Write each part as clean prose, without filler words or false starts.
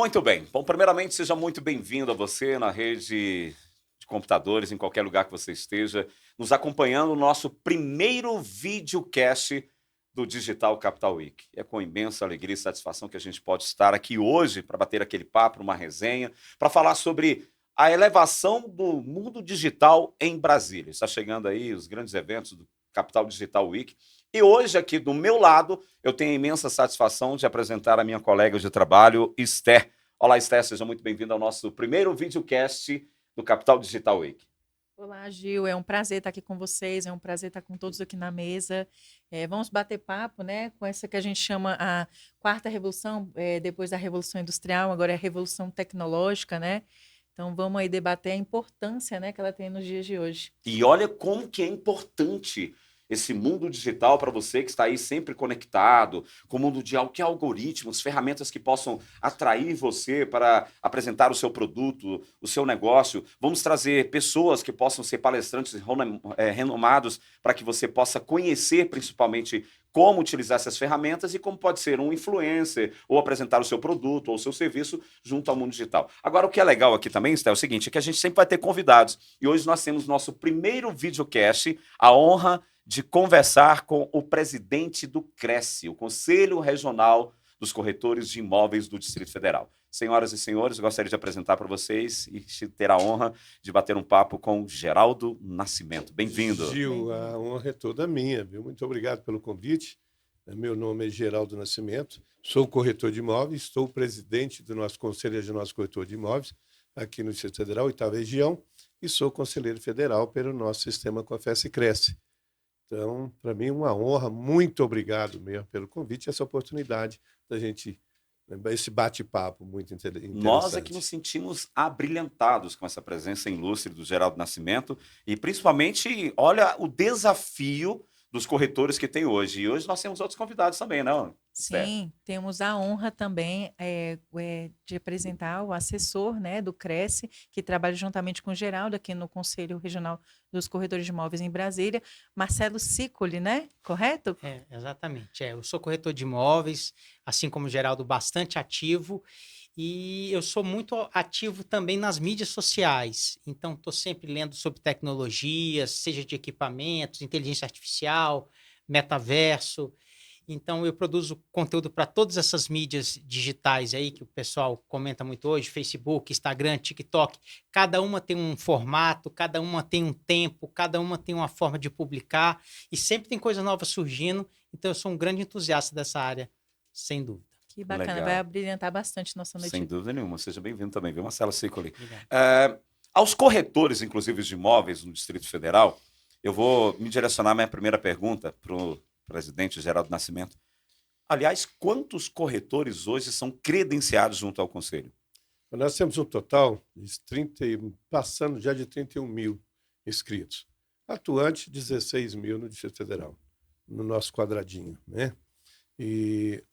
Muito bem. Bom, primeiramente, seja muito bem-vindo a você na rede de computadores, em qualquer lugar que você esteja, nos acompanhando no nosso primeiro videocast do Digital Capital Week. É com imensa alegria e satisfação que a gente pode estar aqui hoje para bater aquele papo, uma resenha, para falar sobre a elevação do mundo digital em Brasília. Está chegando aí os grandes eventos do Capital Digital Week. E hoje, aqui do meu lado, eu tenho a imensa satisfação de apresentar a minha colega de trabalho, Esther. Olá, Esther, seja muito bem-vinda ao nosso primeiro videocast do Capital Digital Week. Olá, Gil. É um prazer estar aqui com vocês, é um prazer estar com todos aqui na mesa. Vamos bater papo, né, com essa que a gente chama a quarta revolução, depois da Revolução Industrial, agora é a Revolução Tecnológica, né? Então vamos aí debater a importância, né, que ela tem nos dias de hoje. E olha como que é importante esse mundo digital para você que está aí sempre conectado com o mundo de que é algoritmos, ferramentas que possam atrair você para apresentar o seu produto, o seu negócio. Vamos trazer pessoas que possam ser palestrantes renomados para que você possa conhecer principalmente como utilizar essas ferramentas e como pode ser um influencer ou apresentar o seu produto ou o seu serviço junto ao mundo digital. Agora, o que é legal aqui também, Sté, é o seguinte, é que a gente sempre vai ter convidados. E hoje nós temos nosso primeiro videocast, a honra de conversar com o presidente do CRESSE, o Conselho Regional dos Corretores de Imóveis do Distrito Federal. Senhoras e senhores, eu gostaria de apresentar para vocês e ter a honra de bater um papo com Geraldo Nascimento. Bem-vindo. Gil, a honra é toda minha, viu? Muito obrigado pelo convite. Meu nome é Geraldo Nascimento, sou corretor de imóveis, sou presidente do nosso Conselho Regional de Corretor de Imóveis, aqui no Distrito Federal, 8ª Região, e sou conselheiro federal pelo nosso sistema Confesse e Cresce. Então, para mim, uma honra, muito obrigado mesmo pelo convite e essa oportunidade da gente, esse bate-papo muito interessante. Nós é que nos sentimos abrilhantados com essa presença ilustre do Geraldo Nascimento e principalmente, olha o desafio dos corretores que tem hoje. E hoje nós temos outros convidados também, não, Esther? Sim, temos a honra também de apresentar o assessor, né, do Cresce, que trabalha juntamente com o Geraldo aqui no Conselho Regional dos Corretores de Imóveis em Brasília, Marcelo Sicoli, né? Correto? Exatamente. Eu sou corretor de imóveis, assim como o Geraldo, bastante ativo. E eu sou muito ativo também nas mídias sociais. Então, estou sempre lendo sobre tecnologias, seja de equipamentos, inteligência artificial, metaverso. Então, eu produzo conteúdo para todas essas mídias digitais aí que o pessoal comenta muito hoje, Facebook, Instagram, TikTok. Cada uma tem um formato, cada uma tem um tempo, cada uma tem uma forma de publicar e sempre tem coisa nova surgindo. Então, eu sou um grande entusiasta dessa área, sem dúvida. Que bacana, Legal. vai abrilhantar bastante nossa noite. Sem dúvida nenhuma. Seja bem-vindo também, viu, Marcelo Sicoli? Obrigado. Aos corretores, inclusive, de imóveis no Distrito Federal, eu vou me direcionar minha primeira pergunta para o presidente Geraldo Nascimento. Aliás, quantos corretores hoje são credenciados junto ao Conselho? Nós temos um total de passando já de 31 mil inscritos. Atuante, 16 mil no Distrito Federal, no nosso quadradinho, né? E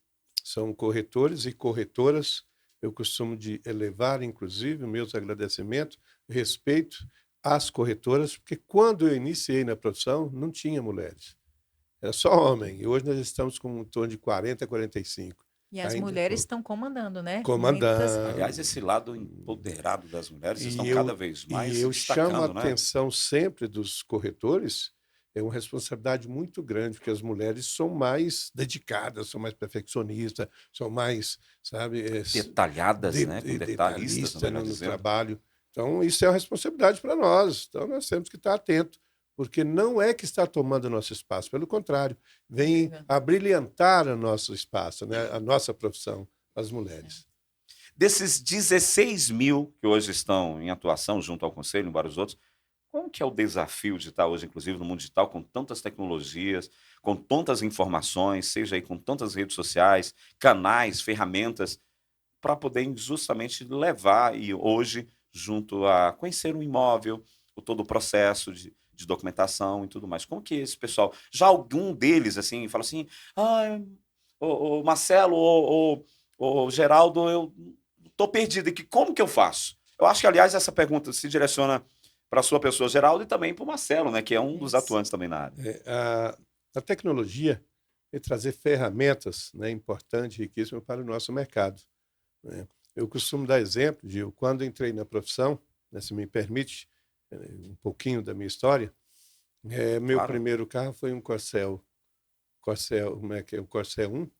são corretores e corretoras. Eu costumo de elevar, inclusive, meus agradecimentos, respeito às corretoras, porque quando eu iniciei na profissão, não tinha mulheres. Era só homem. E hoje nós estamos com em torno de 40 a 45. E as Ainda mulheres estão comandando, né? comandando. Aliás, esse lado empoderado das mulheres estão E cada vez mais eu chamo a destacando, né? atenção sempre dos corretores, é uma responsabilidade muito grande, porque as mulheres são mais dedicadas, são mais perfeccionistas, são mais, sabe, Detalhadas, né? Com detalhistas, detalhistas melhor no dizendo. trabalho. Então, isso é uma responsabilidade para nós. Então, nós temos que estar atentos, porque não é que está tomando o nosso espaço, pelo contrário, vem abrilhantar o nosso espaço, né? A nossa profissão, as mulheres. Desses 16 mil que hoje estão em atuação junto ao Conselho, embora os outros, como que é o desafio de estar hoje, inclusive, no mundo digital, com tantas tecnologias, com tantas informações, seja aí com tantas redes sociais, canais, ferramentas, para poder justamente levar e hoje, junto a conhecer um imóvel, todo o processo de documentação e tudo mais. Como que esse pessoal, já algum deles, assim, fala assim, o Marcelo, o Geraldo, eu estou perdido aqui, como que eu faço? Eu acho que, aliás, essa pergunta se direciona para a sua pessoa, Geraldo, e também para o Marcelo, né, que é um dos atuantes também na área. A tecnologia é trazer ferramentas, né, importantes, riquíssimas para o nosso mercado, né? Eu costumo dar exemplo, Gil, quando entrei na profissão, né, se me permite, um pouquinho da minha história, meu Claro. primeiro carro foi um Corcel, como é que é? O Corcel 1,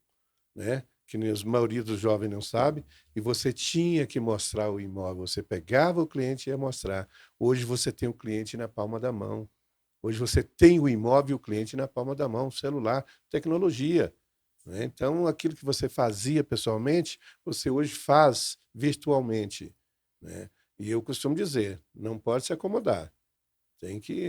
né? Que a maioria dos jovens não sabe, e você tinha que mostrar o imóvel. Você pegava o cliente e ia mostrar. Hoje você tem o cliente na palma da mão. Hoje você tem o imóvel e o cliente na palma da mão, celular, tecnologia, né? Então, aquilo que você fazia pessoalmente, você hoje faz virtualmente, né? E eu costumo dizer, não pode se acomodar.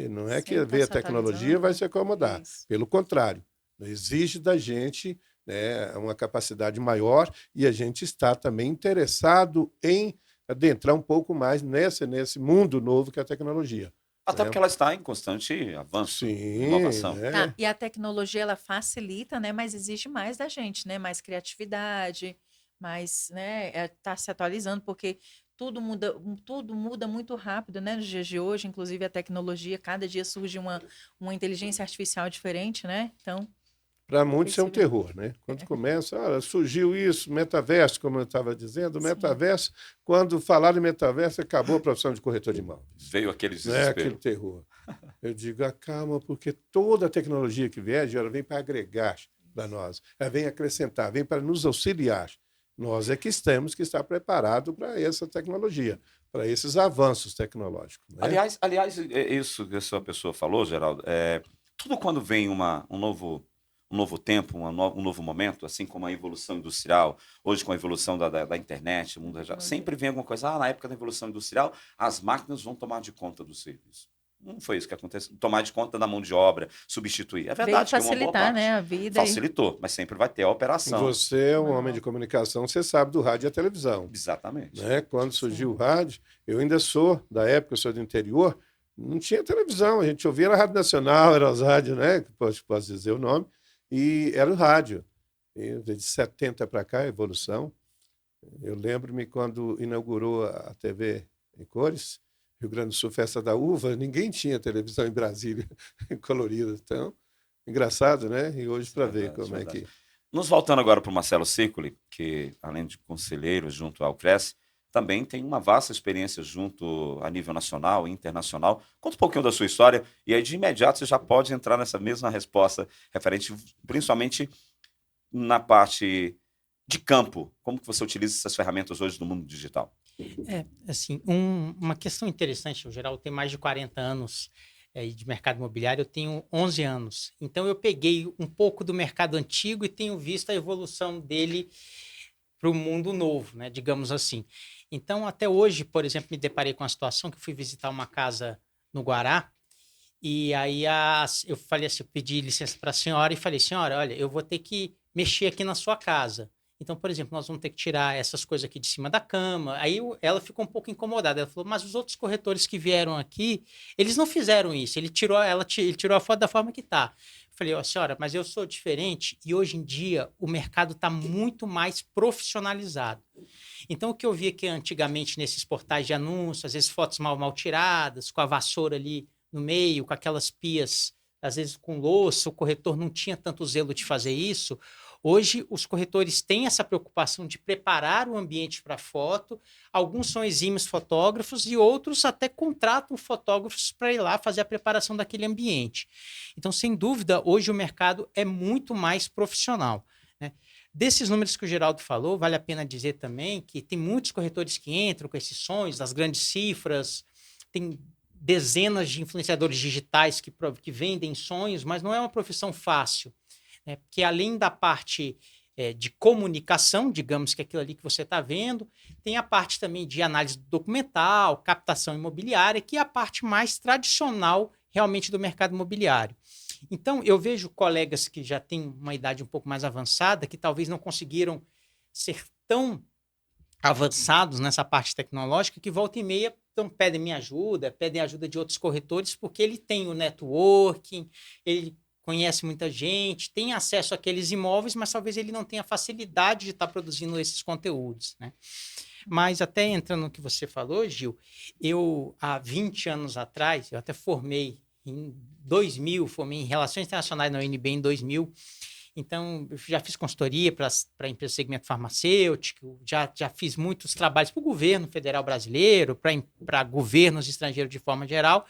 Não é que Sempre tá veio a se tecnologia vai atualizando. se acomodar. Isso. Pelo contrário, exige da gente, né, uma capacidade maior e a gente está também interessado em adentrar um pouco mais nesse mundo novo que é a tecnologia, Até né? porque ela está em constante avanço, Sim, inovação. Tá, né? e a tecnologia ela facilita, né? Mas exige mais da gente, né? Mais criatividade, mais, né? Tá se atualizando, porque tudo muda muito rápido, né? Nos dias de hoje, inclusive a tecnologia, cada dia surge uma inteligência artificial diferente, né? Então, Para muitos é um precisa. terror, né? Quando começa, surgiu isso, metaverso, como eu estava dizendo, Sim. metaverso, quando falaram em metaverso, acabou a profissão de corretor de imóveis. Veio aquele Não é aquele desespero. terror. Eu digo, calma, porque toda a tecnologia que vier, ela vem para agregar para nós, ela vem acrescentar, vem para nos auxiliar. Nós é que temos que estar preparados para essa tecnologia, para esses avanços tecnológicos, né? Aliás, isso que essa pessoa falou, Geraldo, tudo quando vem um novo tempo, um novo momento, assim como a evolução industrial, hoje com a evolução da internet, o mundo já, sempre vem alguma coisa, na época da evolução industrial, as máquinas vão tomar de conta do serviço. Não foi isso que aconteceu. Tomar de conta da mão de obra, substituir. É Veio verdade que uma boa facilitar, né, parte a vida e facilitou, mas sempre vai ter a operação. Você é um homem de manual. comunicação, você sabe do rádio e a televisão, Exatamente. né? Quando surgiu Sim. o rádio, eu ainda sou da época, eu sou do interior, não tinha televisão, a gente ouvia na Rádio Nacional, era os rádios, né? Posso dizer o nome, e era o rádio. E de 70 para cá, a evolução. Eu lembro-me quando inaugurou a TV em cores, Rio Grande do Sul, Festa da Uva, ninguém tinha televisão em Brasília colorida. Então, engraçado, né? E hoje para ver Verdade, como é verdade. que. Nos voltando agora para o Marcelo Circoli, que além de conselheiro junto ao Cresce, também tem uma vasta experiência junto a nível nacional e internacional. Conta um pouquinho da sua história e aí de imediato você já pode entrar nessa mesma resposta referente principalmente na parte de campo. Como que você utiliza essas ferramentas hoje no mundo digital? Assim, uma questão interessante, o Geraldo tem mais de 40 anos de mercado imobiliário, eu tenho 11 anos. Então, eu peguei um pouco do mercado antigo e tenho visto a evolução dele para o mundo novo, né, digamos assim. Então, até hoje, por exemplo, me deparei com a situação que eu fui visitar uma casa no Guará, e aí eu falei assim, eu pedi licença para a senhora e falei, senhora, olha, eu vou ter que mexer aqui na sua casa. Então, por exemplo, nós vamos ter que tirar essas coisas aqui de cima da cama. Aí ela ficou um pouco incomodada. Ela falou, mas os outros corretores que vieram aqui, eles não fizeram isso. Ele tirou a foto da forma que está. Eu falei, ó, senhora, mas eu sou diferente e hoje em dia o mercado está muito mais profissionalizado. Então, o que eu via que antigamente nesses portais de anúncios, às vezes fotos mal tiradas, com a vassoura ali no meio, com aquelas pias, às vezes com louça, o corretor não tinha tanto zelo de fazer isso. Hoje, os corretores têm essa preocupação de preparar o ambiente para foto. Alguns são exímios fotógrafos e outros até contratam fotógrafos para ir lá fazer a preparação daquele ambiente. Então, sem dúvida, hoje o mercado é muito mais profissional, né? Desses números que o Geraldo falou, vale a pena dizer também que tem muitos corretores que entram com esses sonhos, das grandes cifras, tem dezenas de influenciadores digitais que vendem sonhos, mas não é uma profissão fácil, né? Porque além da parte de comunicação, digamos que é aquilo ali que você está vendo, tem a parte também de análise documental, captação imobiliária, que é a parte mais tradicional realmente do mercado imobiliário. Então, eu vejo colegas que já têm uma idade um pouco mais avançada, que talvez não conseguiram ser tão avançados nessa parte tecnológica, que volta e meia então, pedem minha ajuda, pedem ajuda de outros corretores, porque ele tem o networking, ele conhece muita gente, tem acesso àqueles imóveis, mas talvez ele não tenha facilidade de estar produzindo esses conteúdos, né? Mas até entrando no que você falou, Gil, eu há 20 anos atrás, eu até formei em 2000, formei em Relações Internacionais na UNB em 2000, Então, eu já fiz consultoria para empresa do segmento farmacêutico, já fiz muitos trabalhos para o governo federal brasileiro, para governos estrangeiros de forma geral,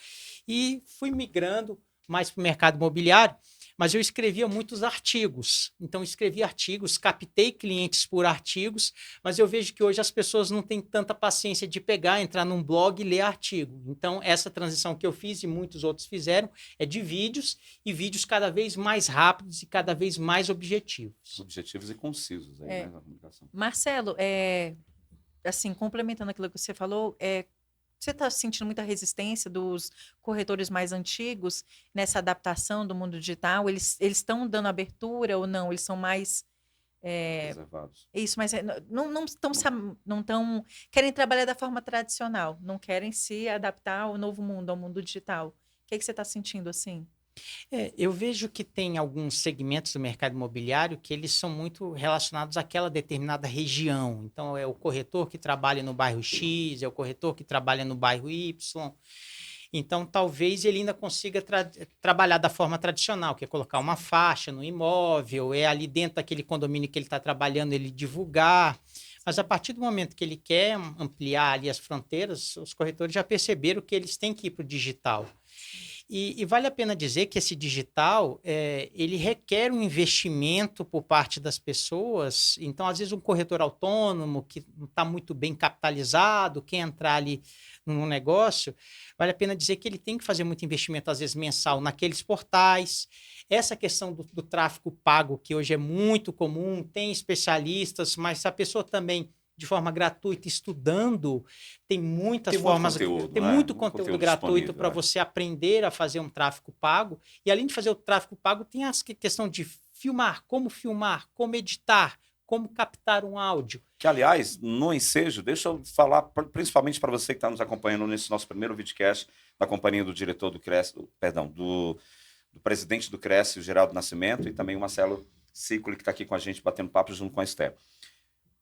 e fui migrando mais para o mercado imobiliário, mas eu escrevia muitos artigos. Então, eu escrevi artigos, captei clientes por artigos, mas eu vejo que hoje as pessoas não têm tanta paciência de pegar, entrar num blog e ler artigo. Então, essa transição que eu fiz e muitos outros fizeram é de vídeos, e vídeos cada vez mais rápidos e cada vez mais objetivos. Objetivos e concisos aí, né, na comunicação. Marcelo, assim, complementando aquilo que você falou, você está sentindo muita resistência dos corretores mais antigos nessa adaptação do mundo digital? Eles estão dando abertura ou não? Eles são mais Reservados. isso, mas não estão querem trabalhar da forma tradicional, não querem se adaptar ao novo mundo, ao mundo digital. O que você está sentindo assim? Eu vejo que tem alguns segmentos do mercado imobiliário que eles são muito relacionados àquela determinada região. Então, é o corretor que trabalha no bairro X, é o corretor que trabalha no bairro Y. Então, talvez ele ainda consiga trabalhar da forma tradicional, que é colocar uma faixa no imóvel, é ali dentro daquele condomínio que ele está trabalhando, ele divulgar. Mas a partir do momento que ele quer ampliar ali as fronteiras, os corretores já perceberam que eles têm que ir para o digital. E vale a pena dizer que esse digital, ele requer um investimento por parte das pessoas. Então, às vezes, um corretor autônomo que não está muito bem capitalizado, quer entrar ali no negócio, vale a pena dizer que ele tem que fazer muito investimento, às vezes, mensal naqueles portais. Essa questão do tráfego pago, que hoje é muito comum, tem especialistas, mas se a pessoa também de forma gratuita, estudando, tem muitas formas, tem muito conteúdo gratuito para você aprender a fazer um tráfego pago. E além de fazer o tráfego pago, tem a questão de filmar, como editar, como captar um áudio. Que, aliás, no ensejo, deixa eu falar principalmente para você que está nos acompanhando nesse nosso primeiro videocast, da companhia do diretor do Cresce, do presidente do Cresce, o Geraldo Nascimento, e também o Marcelo Sicoli, que está aqui com a gente, batendo papo junto com a Esther.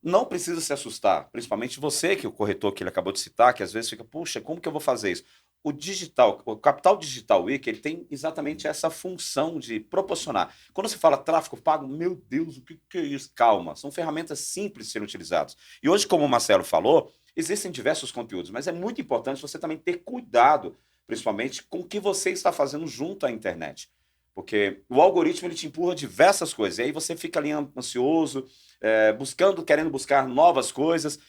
Não precisa se assustar, principalmente você, que é o corretor que ele acabou de citar, que às vezes fica, puxa, como que eu vou fazer isso? O digital, o Capital Digital Week, ele tem exatamente essa função de proporcionar. Quando você fala tráfego pago, meu Deus, o que é isso? Calma, são ferramentas simples de serem utilizadas. E hoje, como o Marcelo falou, existem diversos conteúdos, mas é muito importante você também ter cuidado, principalmente com o que você está fazendo junto à internet. Porque o algoritmo ele te empurra diversas coisas, e aí você fica ali ansioso, querendo buscar novas coisas,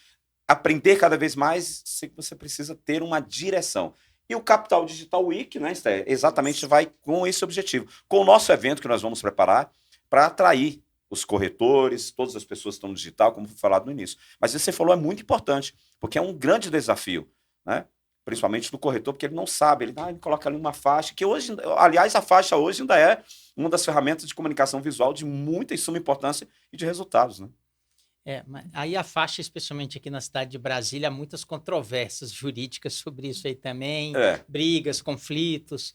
aprender cada vez mais, você precisa ter uma direção. E o Capital Digital Week, né, Esther, exatamente vai com esse objetivo. Com o nosso evento que nós vamos preparar para atrair os corretores, todas as pessoas que estão no digital, como foi falado no início. Mas isso que você falou é muito importante, porque é um grande desafio, né? Principalmente do corretor, porque ele não sabe, ele coloca ali uma faixa, que hoje, aliás, a faixa hoje ainda é uma das ferramentas de comunicação visual de muita e suma importância e de resultados, né? Mas aí a faixa, especialmente aqui na cidade de Brasília, há muitas controvérsias jurídicas sobre isso aí também, brigas, conflitos.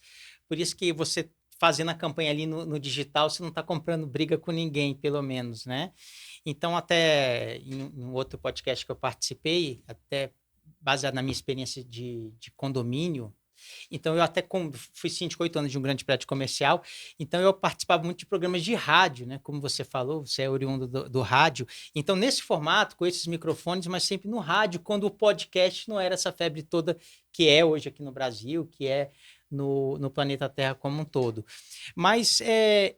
Por isso que você fazendo a campanha ali no digital, você não está comprando briga com ninguém, pelo menos, né? Então, até em um outro podcast que eu participei, até baseado na minha experiência de condomínio, então eu até fui síndico 8 anos de um grande prédio comercial, então eu participava muito de programas de rádio, né? Como você falou, você é oriundo do rádio, então nesse formato, com esses microfones, mas sempre no rádio, quando o podcast não era essa febre toda que é hoje aqui no Brasil, que é no planeta Terra como um todo. Mas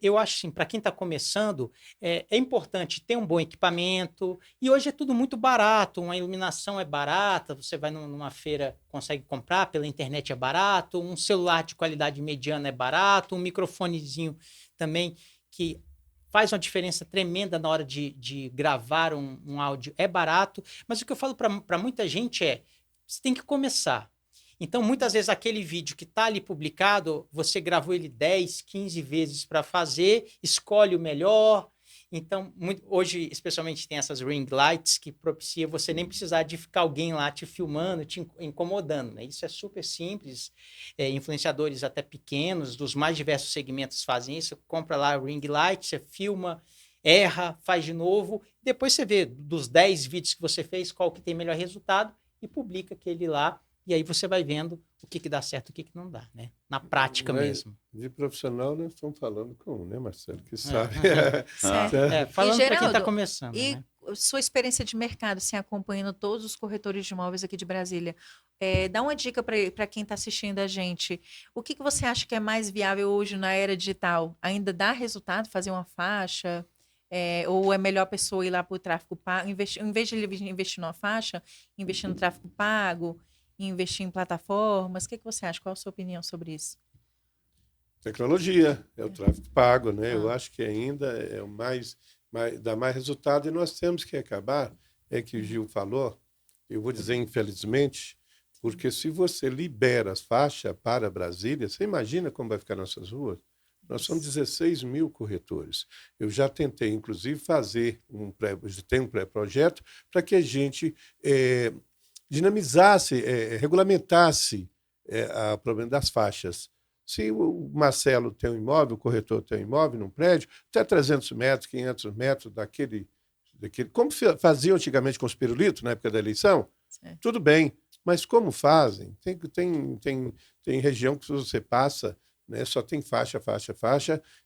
eu acho assim, para quem está começando, é importante ter um bom equipamento, e hoje é tudo muito barato, uma iluminação é barata, você vai numa feira, consegue comprar, pela internet é barato, um celular de qualidade mediana é barato, um microfonezinho também que faz uma diferença tremenda na hora de gravar um áudio, é barato, mas o que eu falo para muita gente você tem que começar. Então, muitas vezes, aquele vídeo que está ali publicado, você gravou ele 10, 15 vezes para fazer, escolhe o melhor. Então, hoje, especialmente, tem essas ring lights que propicia você nem precisar de ficar alguém lá te filmando, te incomodando, né? Isso é super simples. Influenciadores até pequenos, dos mais diversos segmentos fazem isso. Compra lá a ring light, você filma, erra, faz de novo. Depois você vê dos 10 vídeos que você fez, qual que tem melhor resultado e publica aquele lá E aí você vai vendo o que dá certo e o que não dá, né? Na prática mesmo. De profissional, nós estamos falando com, né, Marcelo, que sabe. Certo. Falando para quem está Geraldo, começando, E né? sua experiência de mercado, assim, acompanhando todos os corretores de imóveis aqui de Brasília, dá uma dica para quem está assistindo a gente. O que você acha que é mais viável hoje na era digital? Ainda dá resultado fazer uma faixa? Ou é melhor a pessoa ir lá para o tráfego pago, em vez de ele investir numa faixa, investir no tráfego pago, investir em plataformas? O que você acha? Qual a sua opinião sobre isso? Tecnologia, é o tráfego pago, né? Eu acho que ainda é o dá mais resultado, e nós temos que acabar, que o Gil falou, eu vou dizer infelizmente, porque se você libera as faixas para Brasília, você imagina como vai ficar nossas ruas? Nós somos 16 mil corretores. Eu já tentei, inclusive, fazer tem um pré-projeto para que a gente dinamizasse, regulamentasse o problema das faixas. Se o Marcelo tem um imóvel, o corretor tem um imóvel num prédio, até 300 metros, 500 metros daquele como faziam antigamente com os pirulitos, na época da eleição, tudo bem, mas como fazem? Tem região que você passa, né, só tem faixa,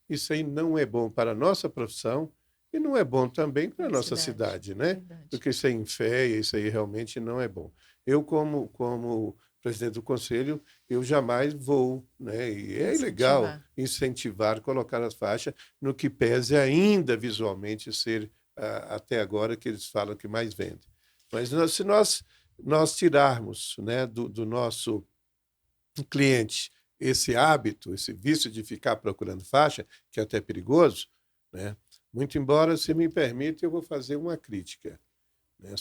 isso aí não é bom para a nossa profissão e não é bom também para a nossa cidade, né? Verdade. Porque isso aí enfeia, isso aí realmente não é bom. Eu, como presidente do conselho, eu jamais vou, né? E é ilegal incentivar, colocar as faixas no que pese ainda visualmente ser até agora que eles falam que mais vende. Mas se nós tirarmos, né, do nosso cliente esse hábito, esse vício de ficar procurando faixa, que é até perigoso, né? Muito embora, se me permite, eu vou fazer uma crítica, né,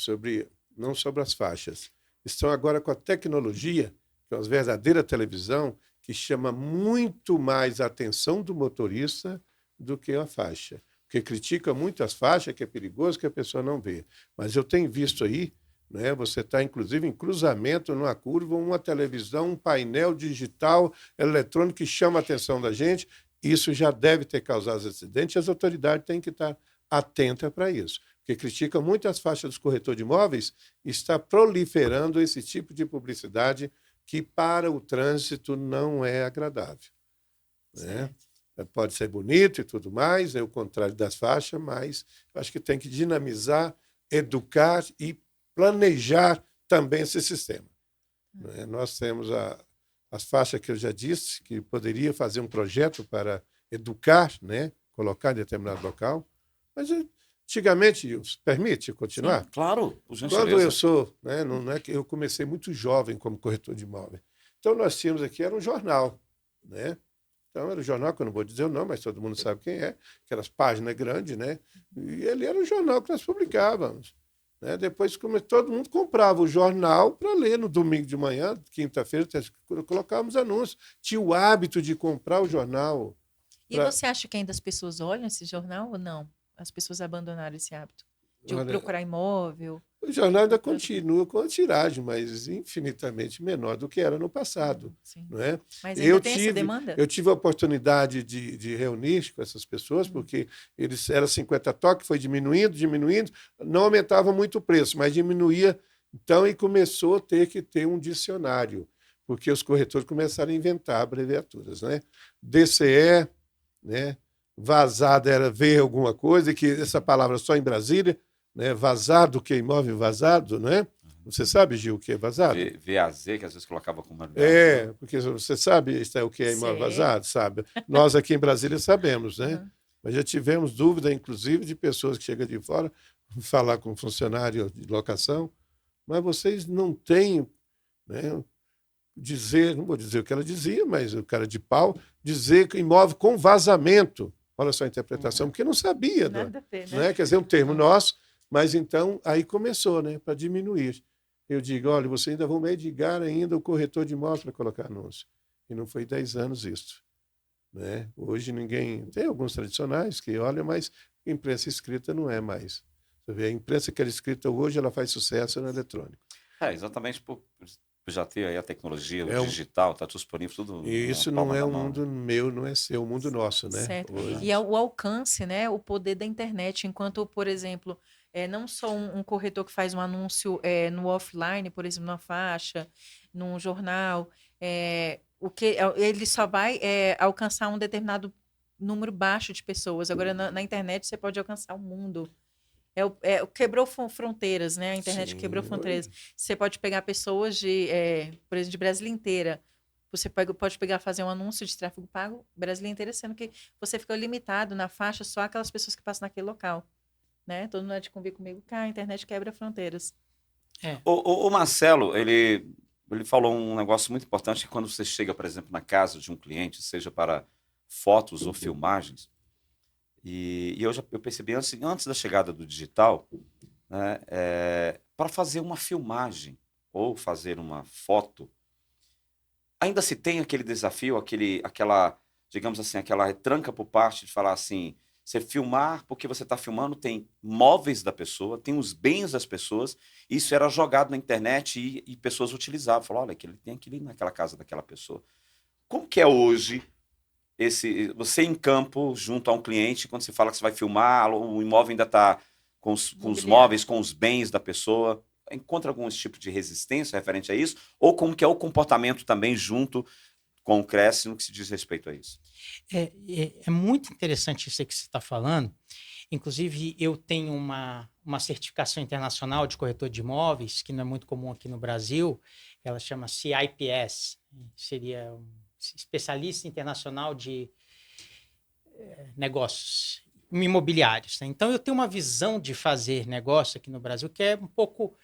não sobre as faixas. Estão agora com a tecnologia, que é uma verdadeira televisão, que chama muito mais a atenção do motorista do que a faixa. Porque critica muito as faixas, que é perigoso, que a pessoa não vê. Mas eu tenho visto aí, né, você está, inclusive, em cruzamento, numa curva, uma televisão, um painel digital, eletrônico, que chama a atenção da gente. Isso já deve ter causado acidentes, e as autoridades têm que estar atentas para isso. Porque critica muito as faixas dos corretores de imóveis, está proliferando esse tipo de publicidade que, para o trânsito, não é agradável. Né? Pode ser bonito e tudo mais, é o contrário das faixas, mas acho que tem que dinamizar, educar e planejar também esse sistema. Né? Nós temos as faixas que eu já disse, que poderia fazer um projeto para educar, né? Colocar em determinado local, mas antigamente, permite continuar? Sim, claro. Quando eu sou, né, não é que eu comecei muito jovem como corretor de imóvel. Então, nós tínhamos aqui, era um jornal, né? Então, era um jornal, que eu não vou dizer o nome, mas todo mundo sabe quem é, aquelas páginas grandes, né? E ele era um jornal que nós publicávamos. Né? Depois, todo mundo comprava o jornal para ler no domingo de manhã, quinta-feira, colocávamos anúncios. Tinha o hábito de comprar o jornal. E você acha que ainda as pessoas olham esse jornal ou não? As pessoas abandonaram esse hábito de procurar imóvel? O jornal ainda continua com a tiragem, mas infinitamente menor do que era no passado. Sim. Não é? Mas ainda tem essa demanda? Eu tive a oportunidade de reunir com essas pessoas, porque era 50 toques, foi diminuindo, não aumentava muito o preço, mas diminuía. Então, e começou a ter um dicionário, porque os corretores começaram a inventar abreviaturas. Né? DCE, né? Vazado era ver alguma coisa, que essa palavra só em Brasília, né? Vazado, que é imóvel vazado, né? Você sabe, Gil, o que é vazado? VAZ, que às vezes colocava como... Porque você sabe o que é imóvel vazado, sabe? Nós aqui em Brasília sabemos, né? Mas já tivemos dúvida, inclusive, de pessoas que chegam de fora, falar com funcionário de locação, mas vocês não têm, né, não vou dizer o que ela dizia, mas o cara de pau, dizer que imóvel com vazamento. Olha só a interpretação, porque não sabia. Nada a ver, né? Não é? Quer dizer, um termo nosso, mas então aí começou, né, para diminuir. Eu digo, olha, vocês ainda vão medigar ainda o corretor de imóvel para colocar anúncio. E não foi 10 anos isso. Né? Hoje ninguém... Tem alguns tradicionais que olham, mas a imprensa escrita não é mais. Você vê, a imprensa que era escrita hoje, ela faz sucesso no eletrônico. Exatamente por já ter aí a tecnologia, o digital, está disponível tudo. E isso não é um mundo meu, não é seu, é um mundo nosso, né? Certo. E o alcance, né? O poder da internet. Enquanto, por exemplo, não só um corretor que faz um anúncio no offline, por exemplo, numa faixa, num jornal, ele só vai alcançar um determinado número baixo de pessoas. Agora, na internet, você pode alcançar o mundo. Quebrou fronteiras, né? A internet quebrou fronteiras. Você pode pegar pessoas por exemplo, de Brasília inteira. Você pode fazer um anúncio de tráfego pago Brasília inteira, sendo que você ficou limitado na faixa só aquelas pessoas que passam naquele local, né? Todo mundo há de convir comigo que a internet quebra fronteiras. O Marcelo, ele falou um negócio muito importante, que quando você chega, por exemplo, na casa de um cliente, seja para fotos ou filmagens, e eu percebi antes da chegada do digital, né, para fazer uma filmagem ou fazer uma foto, ainda se tem aquele desafio, aquela, digamos assim, aquela retranca por parte de falar assim, você filmar porque você está filmando, tem móveis da pessoa, tem os bens das pessoas, isso era jogado na internet e pessoas utilizavam, falavam, olha, tem aquilo naquela casa daquela pessoa. Como que é hoje você em campo, junto a um cliente, quando você fala que você vai filmar, o imóvel ainda está com os móveis, com os bens da pessoa, encontra algum tipo de resistência referente a isso? Ou como que é o comportamento também junto com o Cresce no que se diz respeito a isso? É muito interessante isso que você está falando. Inclusive, eu tenho uma certificação internacional de corretor de imóveis, que não é muito comum aqui no Brasil. Ela chama CIPS, seria um especialista internacional de negócios imobiliários, né? Então, eu tenho uma visão de fazer negócio aqui no Brasil que é um pouco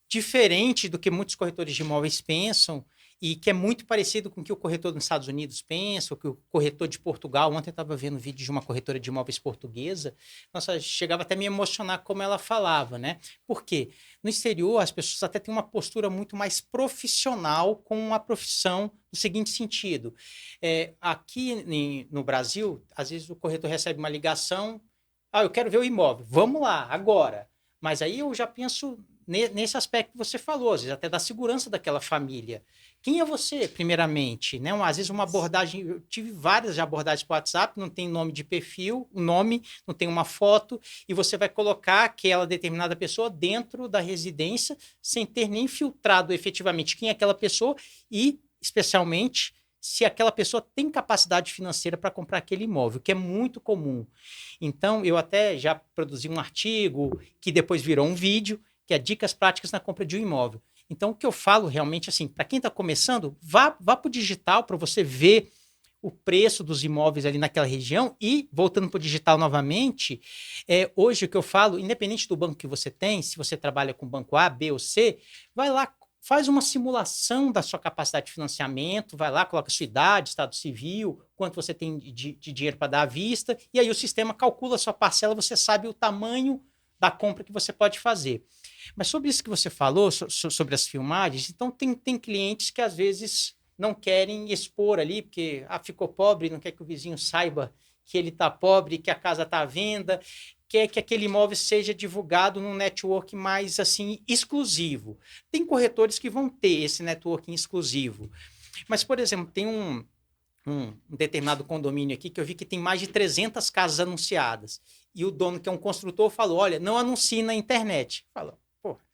diferente do que muitos corretores de imóveis pensam e que é muito parecido com o que o corretor dos Estados Unidos pensa, o que o corretor de Portugal. Ontem eu estava vendo um vídeo de uma corretora de imóveis portuguesa. Nossa, chegava até a me emocionar como ela falava, né? Por quê? No exterior, as pessoas até têm uma postura muito mais profissional com a profissão, no seguinte sentido. Aqui no Brasil, às vezes o corretor recebe uma ligação, eu quero ver o imóvel, vamos lá, agora. Mas aí eu já penso nesse aspecto que você falou, às vezes até da segurança daquela família. Quem é você, primeiramente? Né? Às vezes uma abordagem, eu tive várias abordagens para o WhatsApp, não tem nome de perfil, nome, não tem uma foto, e você vai colocar aquela determinada pessoa dentro da residência, sem ter nem filtrado efetivamente quem é aquela pessoa e, especialmente, se aquela pessoa tem capacidade financeira para comprar aquele imóvel, que é muito comum. Então, eu até já produzi um artigo que depois virou um vídeo, que é Dicas Práticas na Compra de um Imóvel. Então, o que eu falo realmente, assim, para quem está começando, vá para o digital para você ver o preço dos imóveis ali naquela região e, voltando para o digital novamente, hoje o que eu falo, independente do banco que você tem, se você trabalha com banco A, B ou C, vai lá, faz uma simulação da sua capacidade de financiamento, vai lá, coloca sua idade, estado civil, quanto você tem de dinheiro para dar à vista, e aí o sistema calcula a sua parcela, você sabe o tamanho da compra que você pode fazer. Mas sobre isso que você falou, sobre as filmagens, então tem clientes que às vezes não querem expor ali, porque ficou pobre, não quer que o vizinho saiba que ele está pobre, que a casa está à venda, quer que aquele imóvel seja divulgado num network mais assim exclusivo. Tem corretores que vão ter esse networking exclusivo. Mas, por exemplo, tem um determinado condomínio aqui que eu vi que tem mais de 300 casas anunciadas. E o dono, que é um construtor, falou, olha, não anuncie na internet. Falou,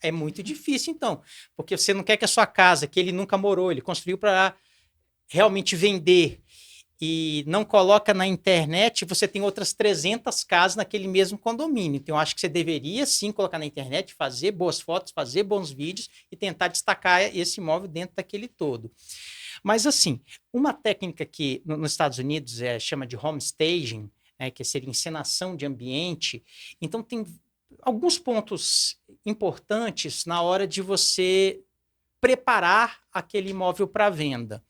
é muito difícil então, porque você não quer que a sua casa, que ele nunca morou, ele construiu para realmente vender e não coloca na internet, você tem outras 300 casas naquele mesmo condomínio. Então, eu acho que você deveria sim colocar na internet, fazer boas fotos, fazer bons vídeos e tentar destacar esse imóvel dentro daquele todo. Mas, assim, uma técnica que nos Estados Unidos chama de home staging, que seria encenação de ambiente. Então, tem alguns pontos importantes na hora de você preparar aquele imóvel para venda.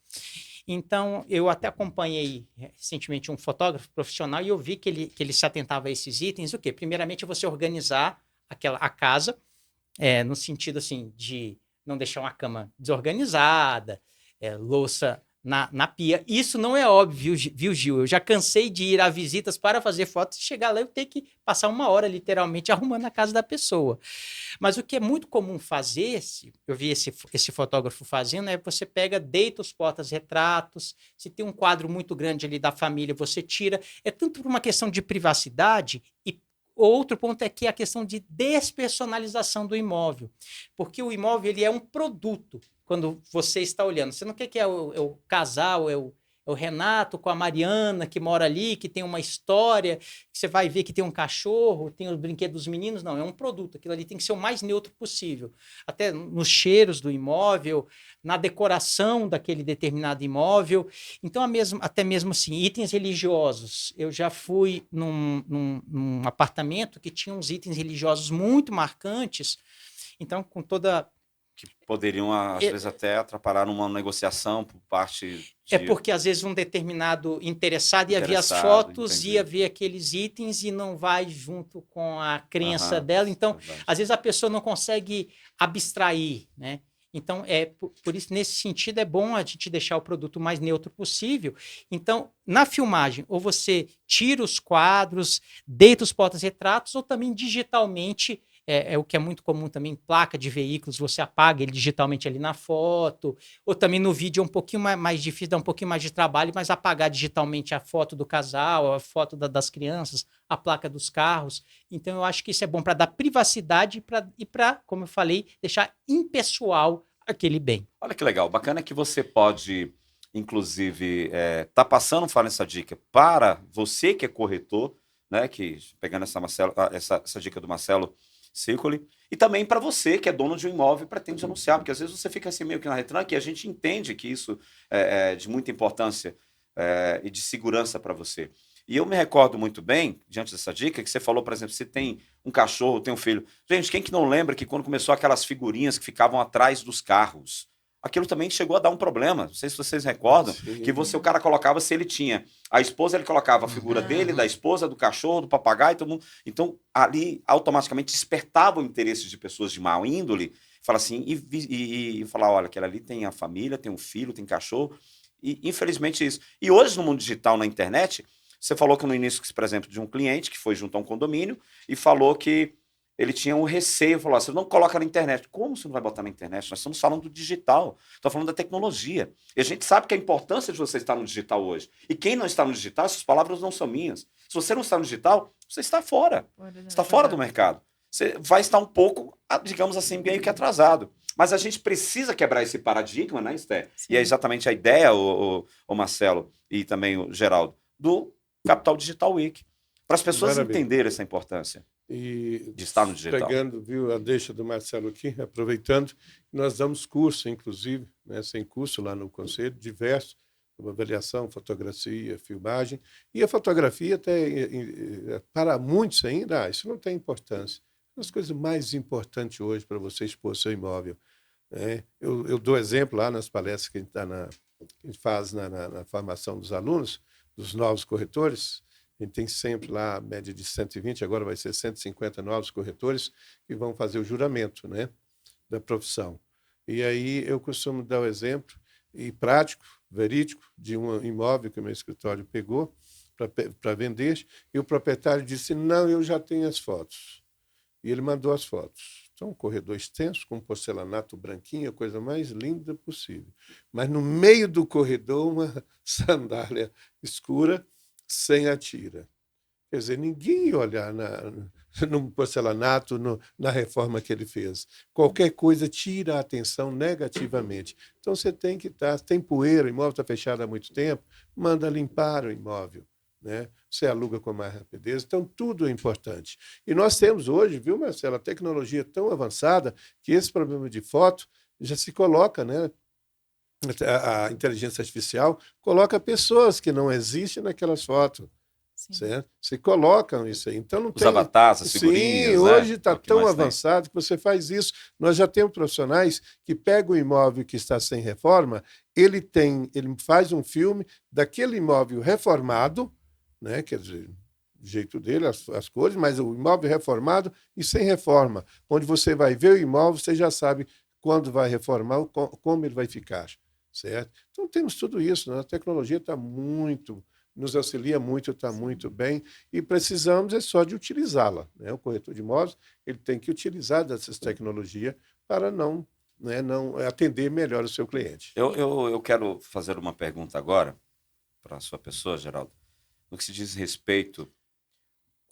Então, eu até acompanhei recentemente um fotógrafo profissional e eu vi que ele se atentava a esses itens. O quê? Primeiramente, você organizar a casa, no sentido assim, de não deixar uma cama desorganizada, louça na pia. Isso não é óbvio, viu, Gil? Eu já cansei de ir a visitas para fazer fotos e chegar lá e ter que passar uma hora, literalmente, arrumando a casa da pessoa. Mas o que é muito comum fazer, eu vi esse fotógrafo fazendo, você deita os portas-retratos, se tem um quadro muito grande ali da família, você tira. É tanto por uma questão de privacidade e outro ponto é que a questão de despersonalização do imóvel, porque o imóvel ele é um produto quando você está olhando. Você não quer que é o casal, é o Renato com a Mariana que mora ali, que tem uma história, que você vai ver que tem um cachorro, tem os brinquedos dos meninos. Não, é um produto. Aquilo ali tem que ser o mais neutro possível. Até nos cheiros do imóvel, na decoração daquele determinado imóvel. Então, até mesmo assim, itens religiosos. Eu já fui num apartamento que tinha uns itens religiosos muito marcantes. Então, com toda... Que poderiam, às vezes, até atrapalhar numa negociação por parte de... É porque, às vezes, um determinado interessado ia ver as fotos, entendi. ia ver aqueles itens e não vai junto com a crença Aham, dela. Então, verdade. às vezes, a pessoa não consegue abstrair, né? Então, por isso, nesse sentido, é bom a gente deixar o produto o mais neutro possível. Então, na filmagem, ou você tira os quadros, deita os porta-retratos, ou também digitalmente... É o que é muito comum também, placa de veículos, você apaga ele digitalmente ali na foto, ou também no vídeo é um pouquinho mais difícil, dá um pouquinho mais de trabalho, mas apagar digitalmente a foto do casal, a foto das crianças, a placa dos carros. Então, eu acho que isso é bom para dar privacidade e para, como eu falei, deixar impessoal aquele bem. Olha que legal, bacana que você pode, inclusive, tá passando, falando essa dica para você que é corretor, né, que pegando essa dica do Marcelo Circoli, e também para você que é dono de um imóvel e pretende anunciar, porque às vezes você fica assim meio que na retranca e a gente entende que isso é de muita importância e de segurança para você. E eu me recordo muito bem, diante dessa dica, que você falou, por exemplo, se tem um cachorro, tem um filho. Gente, quem que não lembra que quando começou aquelas figurinhas que ficavam atrás dos carros, aquilo também chegou a dar um problema. Não sei se vocês recordam, que o cara colocava, se ele tinha a esposa, ele colocava a figura dele, da esposa, do cachorro, do papagaio, todo mundo. Então, ali, automaticamente, despertava o interesse de pessoas de má índole, fala assim, e falar, olha, aquela ali tem a família, tem um filho, tem cachorro, e infelizmente isso. E hoje, no mundo digital, na internet, você falou que no início, por exemplo, de um cliente que foi junto a um condomínio e falou que ele tinha um receio, falou, você não coloca na internet. Como você não vai botar na internet? Nós estamos falando do digital, estamos falando da tecnologia. E a gente sabe que a importância de você estar no digital hoje. E quem não está no digital, essas palavras não são minhas. Se você não está no digital, você está fora. Você está fora do mercado. Você vai estar um pouco, digamos assim, meio que atrasado. Mas a gente precisa quebrar esse paradigma, né, Esther? Sim. E é exatamente a ideia, o Marcelo e também o Geraldo, do Capital Digital Week. Para as pessoas entenderem essa importância. E de estar no digital. Pegando, viu, a deixa do Marcelo aqui, aproveitando, nós damos curso, inclusive, né, sem curso lá no Conselho, diversos, avaliação, fotografia, filmagem, e a fotografia até, para muitos ainda, isso não tem importância. Uma das coisas mais importantes hoje para você expor seu imóvel. Né? Eu dou exemplo lá nas palestras que a gente faz na formação dos alunos, dos novos corretores. A gente tem sempre lá a média de 120, agora vai ser 150 novos corretores que vão fazer o juramento, né, da profissão. E aí eu costumo dar o exemplo e prático, verídico, de um imóvel que o meu escritório pegou para vender, e o proprietário disse, não, eu já tenho as fotos. E ele mandou as fotos. Então, um corredor extenso, com porcelanato branquinho, a coisa mais linda possível. Mas no meio do corredor, uma sandália escura, sem a tira. Quer dizer, ninguém ia olhar no porcelanato, na reforma que ele fez. Qualquer coisa tira a atenção negativamente. Então, você tem que estar... Tem poeira, o imóvel está fechado há muito tempo, manda limpar o imóvel. Né? Você aluga com mais rapidez. Então, tudo é importante. E nós temos hoje, viu, Marcelo, a tecnologia tão avançada que esse problema de foto já se coloca, né? A inteligência artificial coloca pessoas que não existem naquelas fotos. Certo? Se colocam isso aí. Então, não os avatares, as figurinhas. Sim, hoje está tão avançado que você faz isso. Nós já temos profissionais que pegam o imóvel que está sem reforma, ele faz um filme daquele imóvel reformado, né? Quer dizer, do jeito dele, as cores, mas o imóvel reformado e sem reforma. Onde você vai ver o imóvel, você já sabe quando vai reformar, como ele vai ficar. Certo? Então, temos tudo isso. Né? A tecnologia está nos auxilia muito, está muito bem, e precisamos só de utilizá-la. Né? O corretor de imóveis ele tem que utilizar dessas tecnologias para não atender melhor o seu cliente. Eu quero fazer uma pergunta agora para a sua pessoa, Geraldo, no que se diz respeito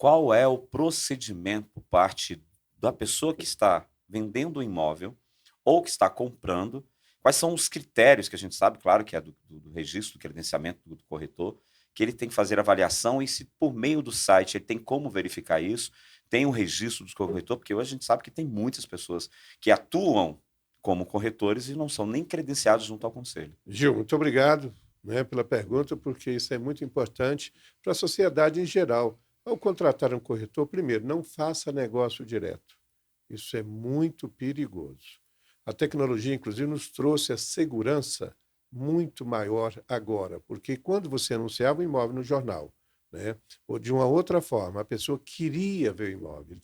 qual é o procedimento por parte da pessoa que está vendendo o imóvel ou que está comprando? Quais são os critérios que a gente sabe, claro, que é do registro, do credenciamento do corretor, que ele tem que fazer avaliação e se por meio do site ele tem como verificar isso, tem um registro do corretor, porque hoje a gente sabe que tem muitas pessoas que atuam como corretores e não são nem credenciados junto ao conselho. Gil, muito obrigado, né, pela pergunta, porque isso é muito importante para a sociedade em geral. Ao contratar um corretor, primeiro, não faça negócio direto. Isso é muito perigoso. A tecnologia, inclusive, nos trouxe a segurança muito maior agora, porque quando você anunciava o imóvel no jornal, né, ou de uma outra forma, a pessoa queria ver o imóvel,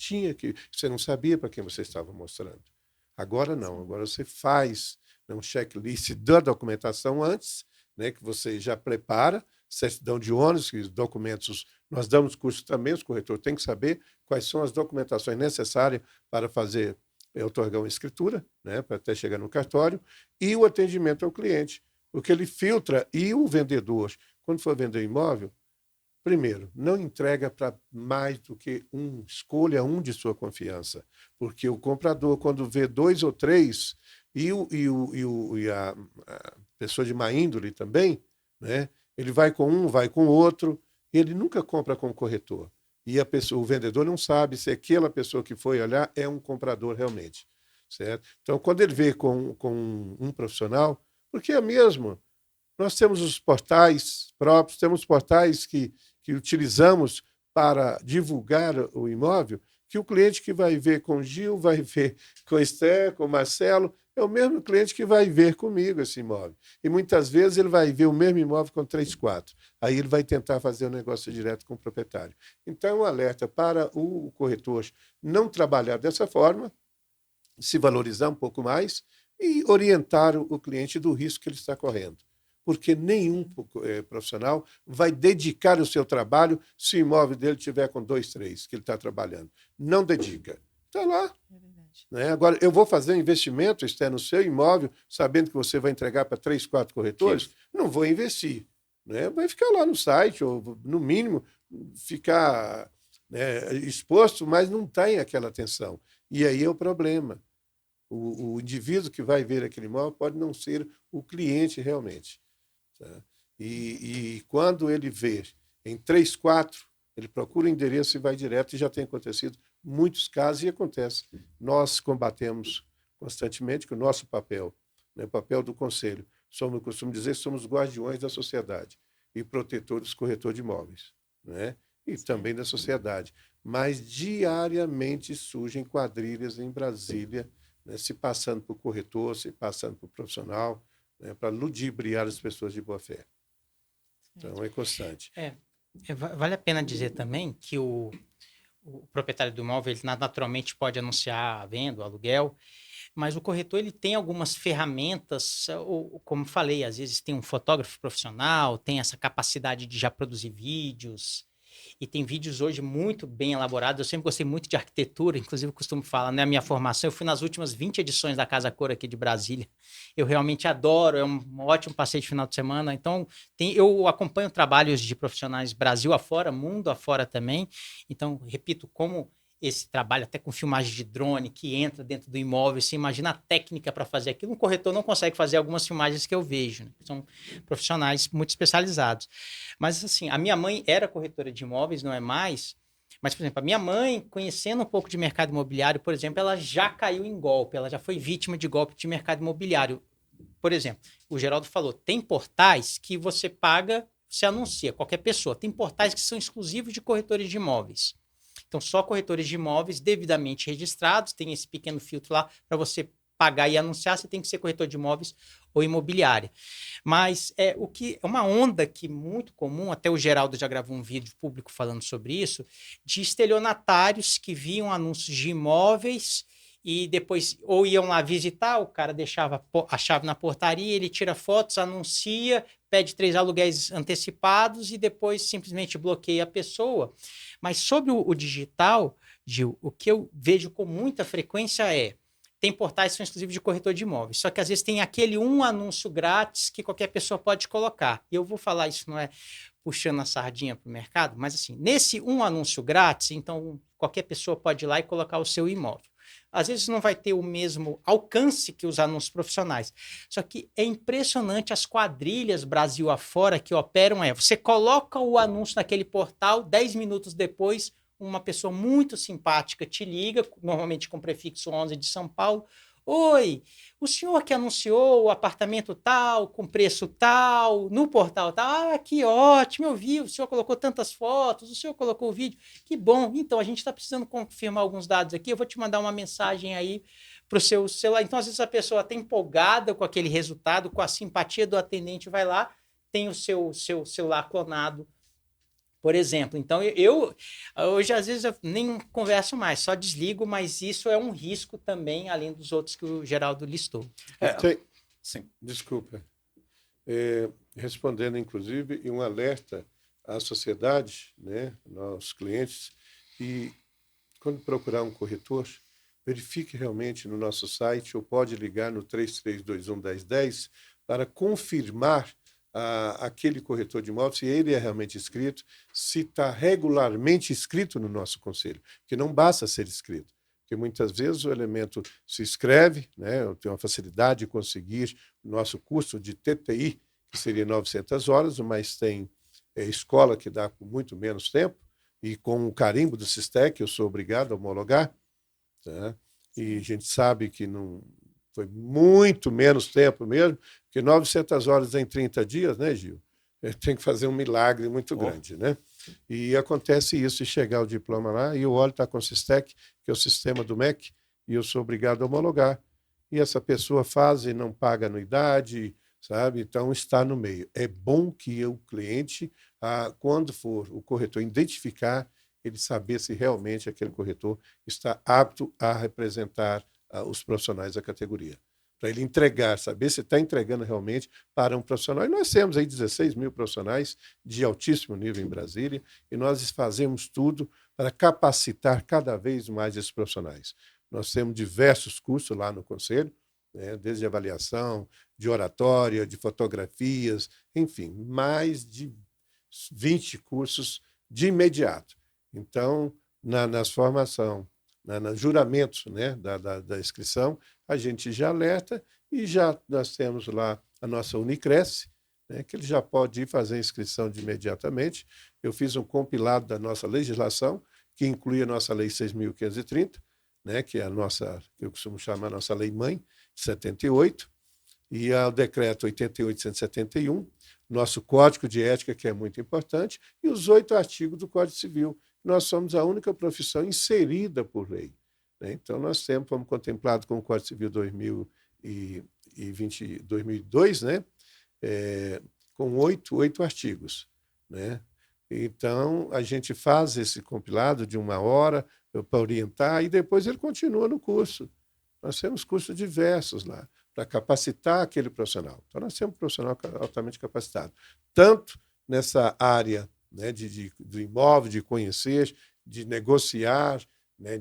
você não sabia para quem você estava mostrando. Agora não, agora você faz, né, um checklist da documentação antes, né, que você já prepara, certidão de ônus, que os documentos, nós damos curso também, os corretores têm que saber quais são as documentações necessárias para fazer, otorgar uma escritura, né, para até chegar no cartório, e o atendimento ao cliente, porque ele filtra, e o vendedor, quando for vender o imóvel, primeiro, não entrega para mais do que um, escolha um de sua confiança, porque o comprador, quando vê 2 ou 3, e a pessoa de má índole também, né, ele vai com um, vai com outro, e ele nunca compra com o corretor. E o vendedor não sabe se aquela pessoa que foi olhar é um comprador realmente. Certo? Então, quando ele vê com um profissional, porque é mesmo, nós temos os portais próprios, temos portais que utilizamos para divulgar o imóvel, que o cliente que vai ver com o Gil, vai ver com o Esther, com o Marcelo, é o mesmo cliente que vai ver comigo esse imóvel. E muitas vezes ele vai ver o mesmo imóvel com 3, 4. Aí ele vai tentar fazer um negócio direto com o proprietário. Então, um alerta para o corretor não trabalhar dessa forma, se valorizar um pouco mais e orientar o cliente do risco que ele está correndo. Porque nenhum profissional vai dedicar o seu trabalho se o imóvel dele tiver com 2, 3, que ele está trabalhando. Não dedica. Está lá. Né? Agora, eu vou fazer um investimento, no seu imóvel, sabendo que você vai entregar para 3, 4 corretores? Sim. Não vou investir. Né? Vai ficar lá no site, ou, no mínimo, ficar, né, exposto, mas não tem aquela atenção. E aí é o problema. O indivíduo que vai ver aquele imóvel pode não ser o cliente realmente. Tá? E quando ele vê em 3, 4, ele procura o endereço e vai direto, e já tem acontecido muitos casos, e acontece. Nós combatemos constantemente que o nosso papel, né, o papel do conselho, eu costumo dizer, somos guardiões da sociedade e protetores, corretor de imóveis, né? E também da sociedade. Mas diariamente surgem quadrilhas em Brasília, né, se passando por corretor, se passando por profissional, né, para ludibriar as pessoas de boa fé. Então, é constante. Vale a pena dizer também que o proprietário do imóvel, ele naturalmente pode anunciar a venda, o aluguel, mas o corretor ele tem algumas ferramentas, ou, como falei, às vezes tem um fotógrafo profissional, tem essa capacidade de já produzir vídeos, e tem vídeos hoje muito bem elaborados. Eu sempre gostei muito de arquitetura, inclusive costumo falar, né? A minha formação, eu fui nas últimas 20 edições da Casa Cor aqui de Brasília. Eu realmente adoro, é um ótimo passeio de final de semana. Então, eu acompanho trabalhos de profissionais Brasil afora, mundo afora também. Então, repito, como esse trabalho, até com filmagem de drone, que entra dentro do imóvel, você imagina a técnica para fazer aquilo. Um corretor não consegue fazer algumas filmagens que eu vejo, né? São profissionais muito especializados. Mas, assim, a minha mãe era corretora de imóveis, não é mais, mas, por exemplo, a minha mãe, conhecendo um pouco de mercado imobiliário, por exemplo, ela já caiu em golpe, ela já foi vítima de golpe de mercado imobiliário. Por exemplo, o Geraldo falou, tem portais que você paga, você anuncia, qualquer pessoa. Tem portais que são exclusivos de corretores de imóveis. Então, só corretores de imóveis devidamente registrados, tem esse pequeno filtro lá para você pagar e anunciar, você tem que ser corretor de imóveis ou imobiliária. Mas é uma onda que muito comum, até o Geraldo já gravou um vídeo público falando sobre isso, de estelionatários que viam anúncios de imóveis e depois ou iam lá visitar, o cara deixava a chave na portaria, ele tira fotos, anuncia, pede 3 aluguéis antecipados e depois simplesmente bloqueia a pessoa. Mas sobre o digital, Gil, o que eu vejo com muita frequência é tem portais que são exclusivos de corretor de imóveis. Só que às vezes tem aquele um anúncio grátis que qualquer pessoa pode colocar. E eu vou falar isso, não é puxando a sardinha para o mercado, mas assim, nesse um anúncio grátis, então qualquer pessoa pode ir lá e colocar o seu imóvel. Às vezes não vai ter o mesmo alcance que os anúncios profissionais. Só que é impressionante as quadrilhas Brasil afora que operam. Você coloca o anúncio naquele portal, 10 minutos depois, uma pessoa muito simpática te liga, normalmente com prefixo 11 de São Paulo. Oi, o senhor que anunciou o apartamento tal, com preço tal, no portal tal, que ótimo, eu vi, o senhor colocou tantas fotos, o senhor colocou o vídeo, que bom. Então, a gente está precisando confirmar alguns dados aqui, eu vou te mandar uma mensagem aí para o seu celular. Então, às vezes a pessoa está empolgada com aquele resultado, com a simpatia do atendente, vai lá, tem o seu celular clonado, por exemplo. Então, eu hoje, às vezes, eu nem converso mais, só desligo, mas isso é um risco também, além dos outros que o Geraldo listou. Sim. Desculpa. Respondendo, inclusive, e um alerta à sociedade, né, aos clientes, e quando procurar um corretor, verifique realmente no nosso site, ou pode ligar no 3321-1010 para confirmar aquele corretor de imóveis, se ele é realmente inscrito, se está regularmente inscrito no nosso conselho, que não basta ser inscrito, porque muitas vezes o elemento se inscreve, né, eu tenho uma facilidade de conseguir o nosso curso de TTI, que seria 900 horas, mas tem escola que dá com muito menos tempo, e com o carimbo do SISTEC eu sou obrigado a homologar, tá? E a gente sabe que não foi muito menos tempo mesmo, porque 900 horas em 30 dias, né, Gil? Tem que fazer um milagre muito grande, né? E acontece isso, e chegar o diploma lá, e o óleo está com o SISTEC, que é o sistema do MEC, e eu sou obrigado a homologar. E essa pessoa faz e não paga anuidade, sabe? Então, está no meio. É bom que o cliente, quando for o corretor identificar, ele saber se realmente aquele corretor está apto a representar os profissionais da categoria. Para ele entregar, saber se está entregando realmente para um profissional. E nós temos aí 16 mil profissionais de altíssimo nível em Brasília, e nós fazemos tudo para capacitar cada vez mais esses profissionais. Nós temos diversos cursos lá no Conselho, né, desde avaliação, de oratória, de fotografias, enfim, mais de 20 cursos de imediato. Então, nas formação, nos juramentos, né, da inscrição, a gente já alerta, e já nós temos lá a nossa Unicresce, né, que ele já pode ir fazer a inscrição de imediatamente. Eu fiz um compilado da nossa legislação, que inclui a nossa Lei 6.530, né, que é a nossa, que eu costumo chamar a nossa Lei-Mãe, de 78, e o Decreto 8871, nosso Código de Ética, que é muito importante, e os 8 artigos do Código Civil. Nós somos a única profissão inserida por lei, né? Então, nós fomos contemplados com o Código Civil 2002, né? Com 8 artigos, né? Então, a gente faz esse compilado de 1 hora para orientar, e depois ele continua no curso. Nós temos cursos diversos lá, para capacitar aquele profissional. Então, nós temos um profissional altamente capacitado, tanto nessa área, né, do imóvel, de conhecer, de negociar, né,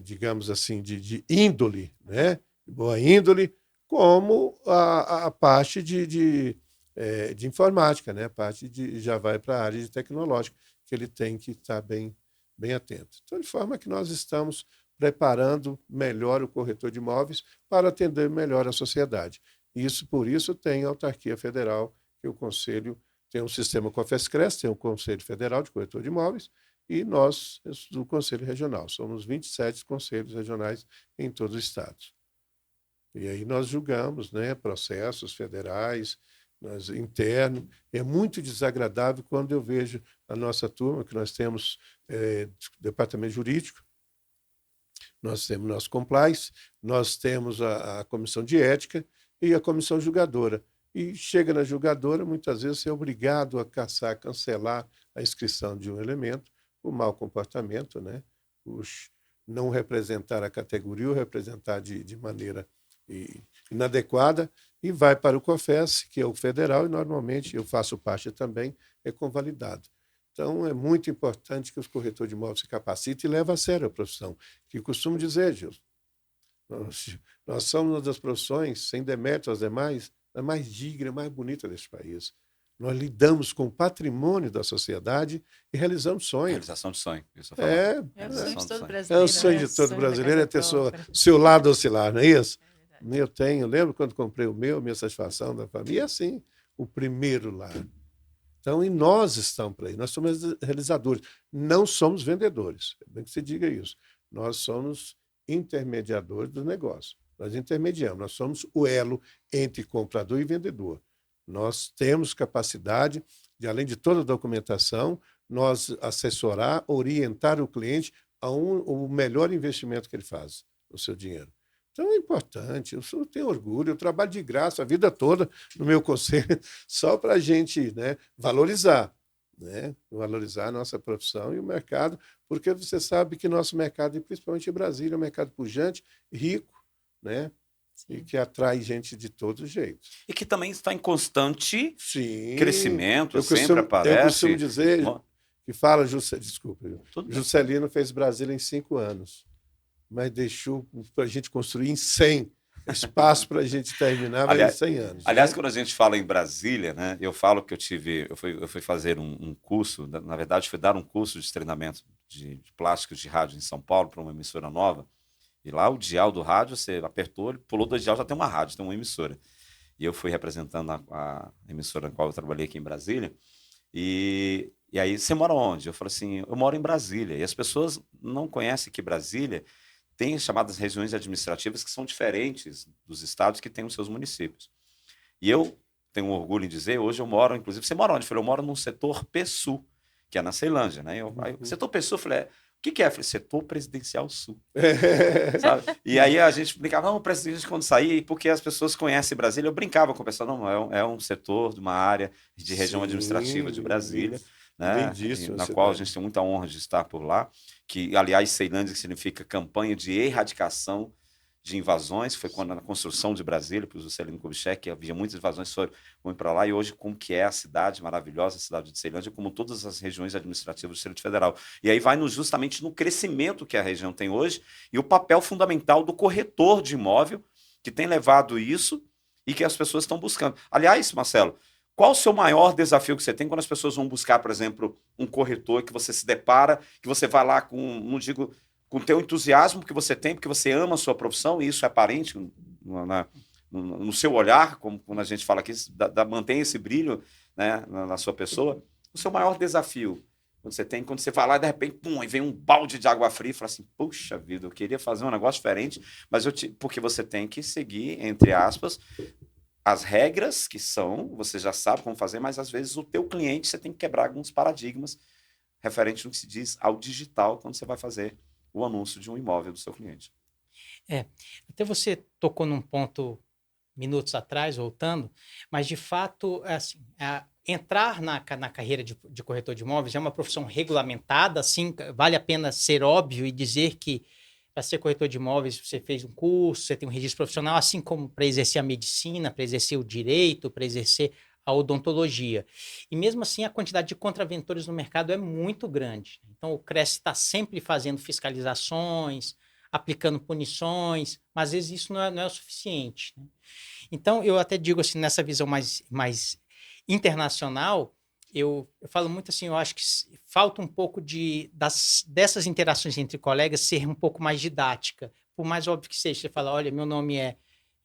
digamos assim, de índole, né, boa índole, como a parte de informática, né, a parte já vai para a área de tecnológica, que ele tem que estar bem atento. Então, de forma que nós estamos preparando melhor o corretor de imóveis para atender melhor a sociedade. Por isso tem a autarquia federal, que o Conselho tem um sistema COFES-CRES, tem o Conselho Federal de Corretor de Imóveis, e nós, do Conselho Regional. Somos 27 conselhos regionais em todos os estados. E aí nós julgamos, né, processos federais, internos. É muito desagradável quando eu vejo a nossa turma, que nós temos departamento jurídico, nós temos nosso compliance, nós temos a comissão de ética e a comissão julgadora. E chega na julgadora, muitas vezes você é obrigado a cancelar a inscrição de um elemento, o mau comportamento, né? Não representar a categoria, ou representar de maneira inadequada, e vai para o COFES, que é o federal, e normalmente eu faço parte também, é convalidado. Então, é muito importante que os corretores de imóveis se capacitem e levem a sério a profissão. Que eu costumo dizer, Gilson, Nós somos uma das profissões, sem demérito às demais, a mais digna, a mais bonita deste país. Nós lidamos com o patrimônio da sociedade e realizamos sonhos. Realização de sonho. Isso eu É, É o sonho de todo é brasileiro. o sonho né? de todo Sonho da brasileiro é casa ter própria. seu lado oscilar, não é isso? É verdade. Eu tenho, lembro quando comprei o meu, minha satisfação da família, é assim, o primeiro lá. Então, e nós estamos para aí, nós somos realizadores, não somos vendedores, é bem que se diga isso. Nós somos intermediadores do negócio, nós intermediamos, nós somos o elo entre comprador e vendedor. Nós temos capacidade de, além de toda a documentação, nós assessorar, orientar o cliente o melhor investimento que ele faz, o seu dinheiro. Então é importante, eu tenho orgulho, eu trabalho de graça a vida toda no meu conselho, só para a gente, né, valorizar a nossa profissão e o mercado, porque você sabe que nosso mercado, e principalmente em Brasília, é um mercado pujante, rico, né, e Sim. que atrai gente de todos os jeitos. E que também está em constante Sim, crescimento, eu sempre costumo aparece. dizer Mo- que fala, desculpa, Tudo bem. Juscelino fez Brasília em 5 anos, mas deixou para a gente construir em 100. Espaço para a gente terminar vai em Aliás, 100 anos. Aliás, né? quando a gente fala em Brasília, né, eu falo que eu fui fazer um curso, na verdade, fui dar um curso de treinamento de plásticos de rádio em São Paulo para uma emissora nova. E lá o dial do rádio, você apertou, ele pulou 2 dial, já tem uma rádio, tem uma emissora. E eu fui representando a emissora na qual eu trabalhei aqui em Brasília. E aí, você mora onde? Eu falei assim, eu moro em Brasília. E as pessoas não conhecem que Brasília tem as chamadas regiões administrativas que são diferentes dos estados que têm os seus municípios. E eu tenho orgulho em dizer, hoje eu moro, inclusive, você mora onde? Eu falei, eu moro no setor PSU, que é na Ceilândia, né? Aí, setor PSU, eu falei, o que é? Eu falei, setor presidencial sul. Sabe? E aí a gente brincava, não, o presidente quando sair, porque as pessoas conhecem Brasília, eu brincava com o pessoal, não, é um setor de uma área de região Sim, administrativa de Brasília, bem né? disso, Na cidade. qual a gente tem muita honra de estar por lá, que, aliás, Ceilândia significa campanha de erradicação de invasões, foi quando na construção de Brasília, para o Juscelino Kubitschek, havia muitas invasões, foram para lá, e hoje como que é a cidade maravilhosa, a cidade de Ceilândia, como todas as regiões administrativas do Distrito Federal. E aí vai justamente no crescimento que a região tem hoje e o papel fundamental do corretor de imóvel, que tem levado isso e que as pessoas estão buscando. Aliás, Marcelo, qual o seu maior desafio que você tem quando as pessoas vão buscar, por exemplo, um corretor que você se depara, que você vai lá com, não digo com o teu entusiasmo que você tem, porque você ama a sua profissão, e isso é aparente no seu olhar, como quando a gente fala aqui, mantém esse brilho, né, na sua pessoa. O seu maior desafio quando você tem, quando você vai lá e de repente, pum, e vem um balde de água fria e fala assim, puxa vida, eu queria fazer um negócio diferente, mas porque você tem que seguir, entre aspas, as regras que são, você já sabe como fazer, mas às vezes o teu cliente, você tem que quebrar alguns paradigmas referente no que se diz ao digital quando você vai fazer o anúncio de um imóvel do seu cliente. Até você tocou num ponto minutos atrás, voltando, mas de fato, assim, entrar na carreira de corretor de imóveis é uma profissão regulamentada, assim, vale a pena ser óbvio e dizer que para ser corretor de imóveis você fez um curso, você tem um registro profissional, assim como para exercer a medicina, para exercer o direito, para exercer a odontologia. E mesmo assim, a quantidade de contraventores no mercado é muito grande. Então, o CRES está sempre fazendo fiscalizações, aplicando punições, mas às vezes isso não é o suficiente. Né? Então, eu até digo assim, nessa visão mais internacional, eu falo muito assim, eu acho que falta um pouco dessas interações entre colegas ser um pouco mais didática. Por mais óbvio que seja, você fala, olha, meu nome é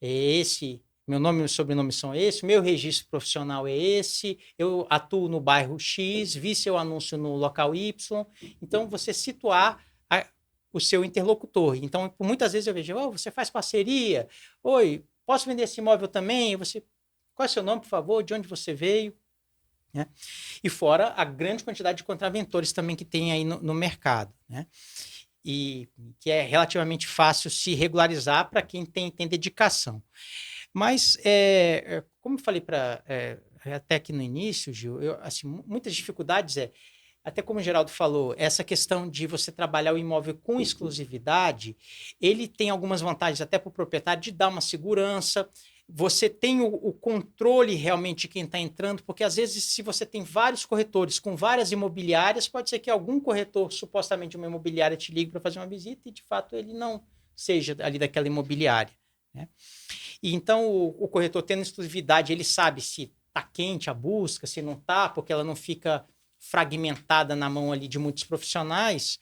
esse, meu nome e meu sobrenome são esse, meu registro profissional é esse, eu atuo no bairro X, vi seu anúncio no local Y. Então, você situar o seu interlocutor. Então, muitas vezes eu vejo, você faz parceria? Oi, posso vender esse imóvel também? Qual é o seu nome, por favor? De onde você veio? Né? E fora a grande quantidade de contraventores também que tem aí no mercado. Né? E que é relativamente fácil se regularizar para quem tem dedicação. Mas, como eu falei até aqui no início, Gil, assim, muitas dificuldades até como o Geraldo falou, essa questão de você trabalhar o imóvel com exclusividade, ele tem algumas vantagens até para o proprietário de dar uma segurança, você tem o controle realmente de quem está entrando, porque às vezes se você tem vários corretores com várias imobiliárias, pode ser que algum corretor, supostamente uma imobiliária, te ligue para fazer uma visita e de fato ele não seja ali daquela imobiliária, né? E então o corretor tendo exclusividade, ele sabe se está quente a busca, se não está, porque ela não fica fragmentada na mão ali de muitos profissionais.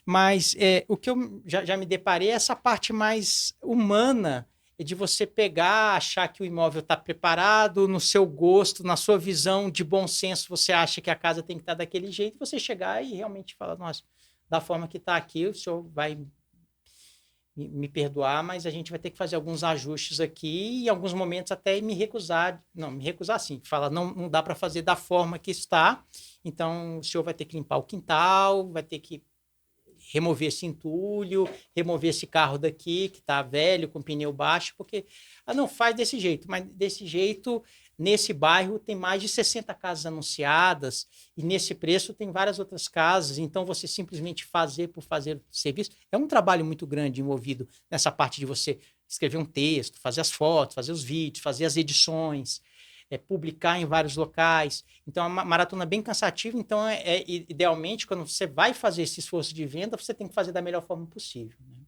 Mas o que eu já me deparei é essa parte mais humana, de você pegar, achar que o imóvel está preparado, no seu gosto, na sua visão de bom senso, você acha que a casa tem que estar daquele jeito, você chegar e realmente falar, nossa, da forma que está aqui, o senhor vai me perdoar, mas a gente vai ter que fazer alguns ajustes aqui e em alguns momentos até me recusar sim, falar, não dá para fazer da forma que está, então o senhor vai ter que limpar o quintal, vai ter que remover esse entulho, remover esse carro daqui que está velho, com pneu baixo, porque não faz desse jeito, mas desse jeito, nesse bairro tem mais de 60 casas anunciadas e nesse preço tem várias outras casas, então você simplesmente fazer por fazer serviço, é um trabalho muito grande envolvido nessa parte de você escrever um texto, fazer as fotos, fazer os vídeos, fazer as edições, publicar em vários locais. Então, é uma maratona bem cansativa. Então, idealmente, quando você vai fazer esse esforço de venda, você tem que fazer da melhor forma possível, né?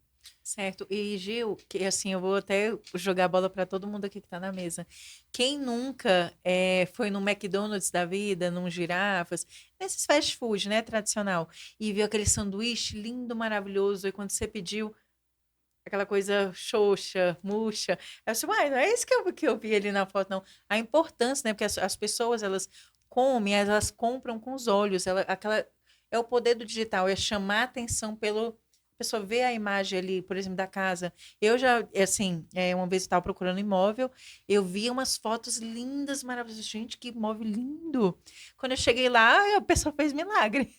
Certo. E, Gil, que assim, eu vou até jogar a bola para todo mundo aqui que está na mesa. Quem nunca foi no McDonald's da vida, num Girafas, nesses fast food, né, tradicional, e viu aquele sanduíche lindo, maravilhoso, e quando você pediu aquela coisa xoxa, murcha. Eu disse, uai, não é isso que eu vi ali na foto, não. A importância, né? Porque as pessoas, elas comem, elas compram com os olhos. É o poder do digital, é chamar a atenção pelo... A pessoa vê a imagem ali, por exemplo, da casa. Eu já, assim, uma vez eu estava procurando imóvel, eu vi umas fotos lindas, maravilhosas. Gente, que imóvel lindo! Quando eu cheguei lá, a pessoa fez milagre.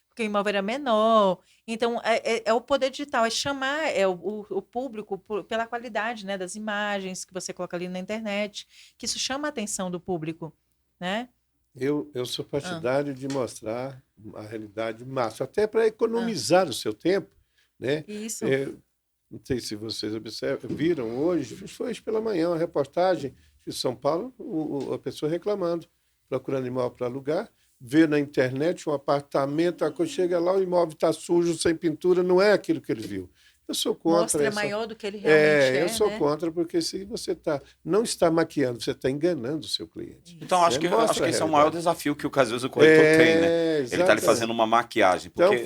Porque o imóvel era menor. Então, é o poder digital, é chamar o público pela qualidade, né, das imagens que você coloca ali na internet, que isso chama a atenção do público, né? Eu sou partidário de mostrar a realidade máxima, até para economizar o seu tempo, né? Isso. Não sei se vocês viram hoje, foi hoje pela manhã, uma reportagem de São Paulo, a pessoa reclamando, procurando imóvel para alugar, vê na internet um apartamento, chega lá, o imóvel está sujo, sem pintura, não é aquilo que ele viu. Eu sou contra. Mostra maior do que ele realmente é, eu sou né? contra, porque se você não está maquiando, você está enganando o seu cliente. Então, acho que esse é o maior desafio que às vezes o corretor tem, né? Ele está ali fazendo uma maquiagem. Porque... Então,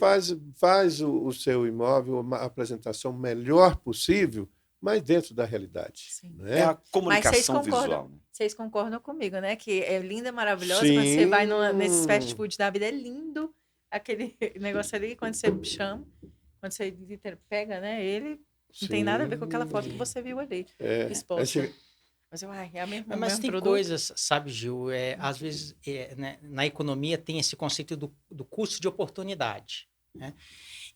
faz o seu imóvel, uma apresentação melhor possível, mas dentro da realidade. Né? É a comunicação visual. Né? Vocês concordam comigo, né? Que é linda, maravilhosa. Sim. Quando você vai nesses fast food da vida, é lindo aquele negócio ali. Quando você chama, quando você pega, né? Ele não tem nada a ver com aquela foto que você viu ali. Exposta. Mas é a mesma Mas tem produto. coisas, sabe, Gil? Às vezes, né, na economia tem esse conceito do custo de oportunidade. Né?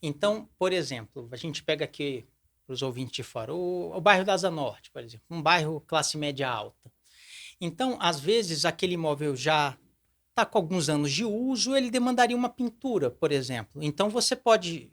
Então, por exemplo, a gente pega aqui para os ouvintes de fora, o bairro da Asa Norte, por exemplo, um bairro classe média alta. Então, às vezes, aquele imóvel já está com alguns anos de uso, ele demandaria uma pintura, por exemplo. Então, você pode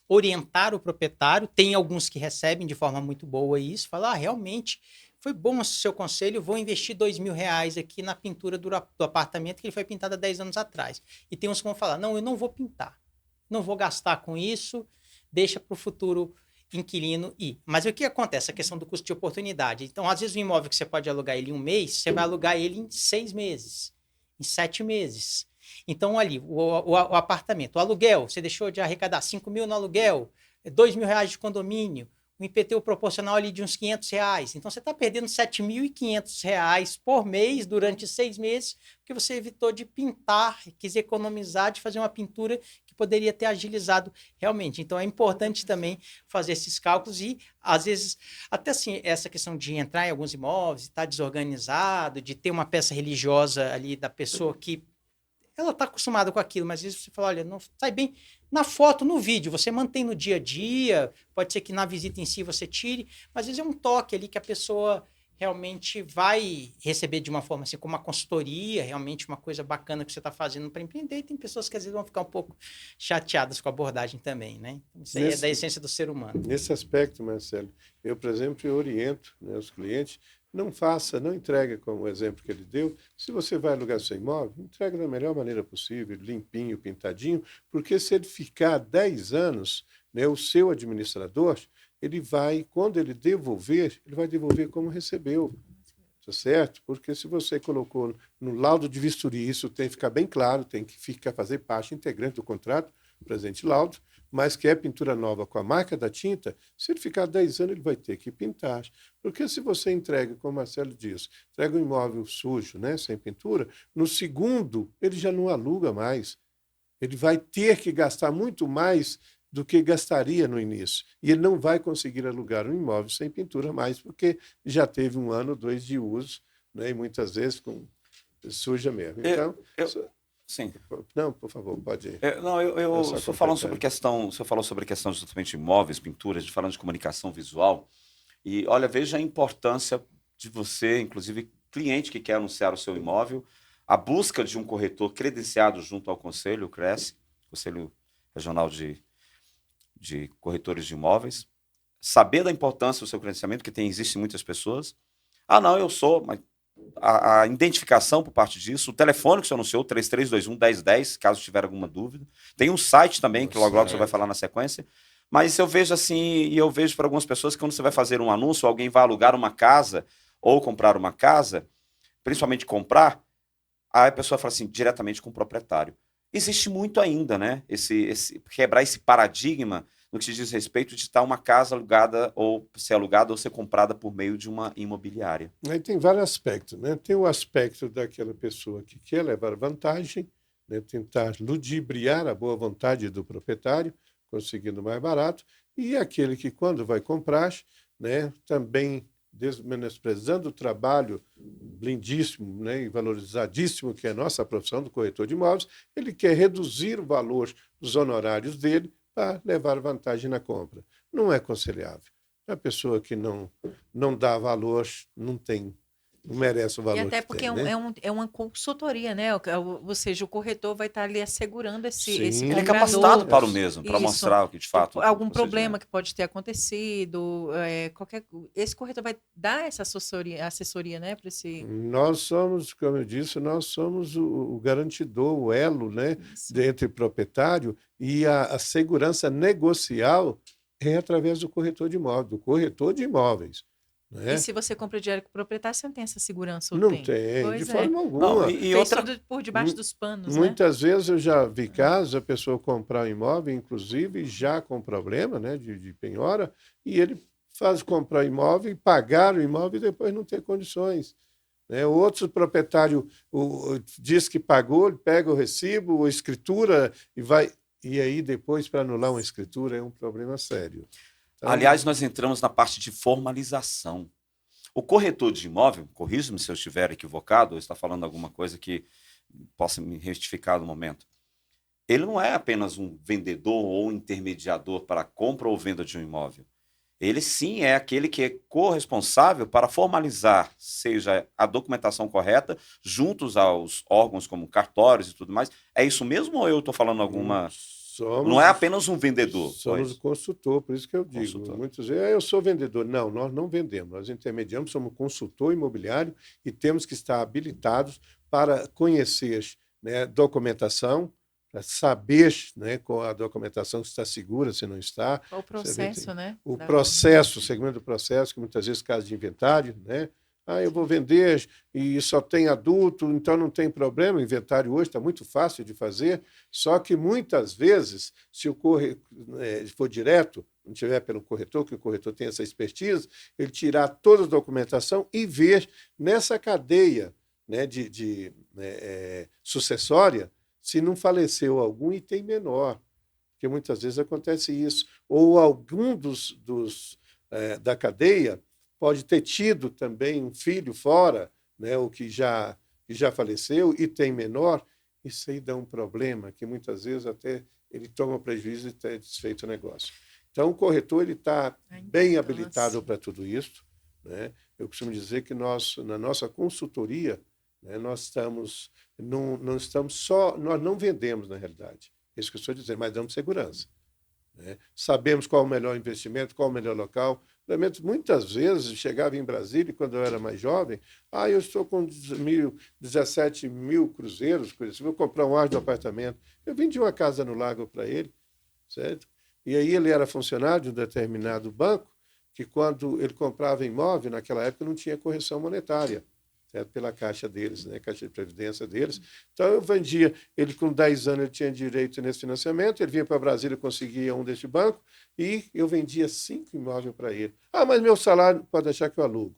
orientar o proprietário, tem alguns que recebem de forma muito boa isso, falar, realmente, foi bom esse seu conselho, vou investir R$2.000 aqui na pintura do apartamento que ele foi pintado há 10 anos atrás. E tem uns que vão falar, não, eu não vou pintar, não vou gastar com isso, deixa para o futuro inquilino ir. Mas o que acontece? A questão do custo de oportunidade. Então, às vezes, um imóvel que você pode alugar ele em 1 mês, você vai alugar ele em 6 meses, em 7 meses. Então, ali, o apartamento, o aluguel, você deixou de arrecadar 5 mil no aluguel, R$2.000 de condomínio, o IPTU proporcional ali de uns R$500. Então, você está perdendo R$7.500 por mês durante 6 meses, porque você evitou de pintar, quis economizar, de fazer uma pintura que poderia ter agilizado realmente. Então, é importante também fazer esses cálculos e, às vezes, até assim, essa questão de entrar em alguns imóveis, estar desorganizado, de ter uma peça religiosa ali da pessoa que ela está acostumada com aquilo, mas às vezes você fala, olha, não sai bem na foto, no vídeo, você mantém no dia a dia, pode ser que na visita em si você tire, mas às vezes é um toque ali que a pessoa realmente vai receber de uma forma assim, como uma consultoria, realmente uma coisa bacana que você está fazendo para empreender, e tem pessoas que às vezes vão ficar um pouco chateadas com a abordagem também, né? Isso aí é da essência do ser humano. Nesse aspecto, Marcelo, eu, por exemplo, oriento, né, os clientes, não entregue como o exemplo que ele deu. Se você vai alugar seu imóvel, entregue da melhor maneira possível, limpinho, pintadinho, porque se ele ficar 10 anos, né, o seu administrador, ele vai, quando ele vai devolver como recebeu. Tá certo? Porque se você colocou no laudo de vistoria, isso tem que ficar bem claro, tem que fazer parte integrante do contrato, presente laudo, mas que é pintura nova com a marca da tinta, se ele ficar 10 anos, ele vai ter que pintar. Porque se você entrega, como o Marcelo diz, entrega um imóvel sujo, né, sem pintura, no segundo, ele já não aluga mais. Ele vai ter que gastar muito mais do que gastaria no início. E ele não vai conseguir alugar um imóvel sem pintura mais, porque já teve 1 ano, 2 de uso, né? E muitas vezes com suja mesmo. Então, sim. Não, por favor, pode ir. O senhor falou sobre questão justamente de imóveis, pinturas, falando de comunicação visual. E olha, veja a importância de você, inclusive cliente que quer anunciar o seu imóvel, a busca de um corretor credenciado junto ao Conselho, o CRES, Conselho Regional de Corretores de Imóveis, saber da importância do seu credenciamento, que existem muitas pessoas. Ah, não, eu sou, mas a identificação por parte disso, o telefone que você anunciou, 3321-1010, caso tiver alguma dúvida. Tem um site também, que logo você vai falar na sequência. Mas eu vejo assim, e eu vejo para algumas pessoas que quando você vai fazer um anúncio, alguém vai alugar uma casa ou comprar uma casa, principalmente comprar, aí a pessoa fala assim, diretamente com o proprietário. Existe muito ainda, né? Quebrar esse paradigma no que se diz respeito de estar uma casa alugada ou ser comprada por meio de uma imobiliária. Aí tem vários aspectos, né? Tem o aspecto daquela pessoa que quer levar vantagem, né? Tentar ludibriar a boa vontade do proprietário, conseguindo mais barato, e aquele que, quando vai comprar, né, também menosprezando o trabalho lindíssimo, né, e valorizadíssimo que é a nossa profissão do corretor de imóveis, ele quer reduzir o valor dos honorários dele para levar vantagem na compra. Não é aconselhável. A pessoa que não dá valor não merece o valor. E até que porque tem, né? é uma consultoria, né? Ou seja, o corretor vai estar ali assegurando esse Sim. comprador. Ele é capacitado para o mesmo, para Isso. mostrar o que de fato... Algum problema que pode ter acontecido, esse corretor vai dar essa assessoria, né? Para esse... Nós somos, como eu disse, nós somos o garantidor, o elo, né, entre proprietário e a segurança negocial é através do corretor de imóveis, do corretor de imóveis. Né? E se você compra diário com o proprietário, você não tem essa segurança? Ou não tem, de forma alguma. Não, e outra... tudo por debaixo dos panos, Muitas vezes eu já vi casos, a pessoa comprar um imóvel, inclusive já com problema, né, de penhora, e ele faz comprar imóvel e pagar o imóvel e depois não ter condições. Né? Outro proprietário diz que pagou, ele pega o recibo, a escritura e vai... E aí depois, para anular uma escritura, é um problema sério. Então, aliás, nós entramos na parte de formalização. O corretor de imóvel, corrija-me se eu estiver equivocado, ou está falando alguma coisa que possa me retificar no momento. Ele não é apenas um vendedor ou intermediador para a compra ou venda de um imóvel. Ele sim é aquele que é corresponsável para formalizar, seja a documentação correta, juntos aos órgãos como cartórios e tudo mais. É isso mesmo ou eu estou falando alguma... não é apenas um vendedor. Somos o consultor, por isso que eu digo. Consultor. Muitos dizem, eu sou vendedor. Não, nós não vendemos. Nós intermediamos, somos consultor imobiliário e temos que estar habilitados para conhecer, né, documentação, para saber, né, com a documentação se está segura, se não está. Qual o processo, né? O processo, o segmento do processo, que muitas vezes caso de inventário, né? Eu vou vender e só tem adulto, então não tem problema. O inventário hoje está muito fácil de fazer, só que muitas vezes, se o for direto, não tiver pelo corretor, que o corretor tem essa expertise, ele tirar toda a documentação e ver nessa cadeia, né, sucessória, se não faleceu algum item menor, porque muitas vezes acontece isso. Ou algum da cadeia pode ter tido também um filho fora, né, o que já faleceu e tem menor, isso aí dá um problema, que muitas vezes até ele toma prejuízo e tem desfeito o negócio. Então, o corretor ele está bem habilitado para tudo isso. Né? Eu costumo dizer que nós, na nossa consultoria, né, nós não vendemos, na realidade. É isso que eu estou dizendo, mas damos segurança. Né? Sabemos qual é o melhor investimento, qual é o melhor local. Muitas vezes, chegava em Brasília, quando eu era mais jovem, eu estou com 17 mil cruzeiros, vou comprar um ar de apartamento. Eu vendi uma casa no Lago para ele, certo? E aí ele era funcionário de um determinado banco, que quando ele comprava imóvel, naquela época não tinha correção monetária, certo? Pela caixa deles, né? Caixa de previdência deles. Então eu vendia, ele com 10 anos ele tinha direito nesse financiamento, ele vinha para Brasília, conseguia um desse banco, e eu vendia 5 imóveis para ele. Ah, mas meu salário, pode deixar que eu alugo.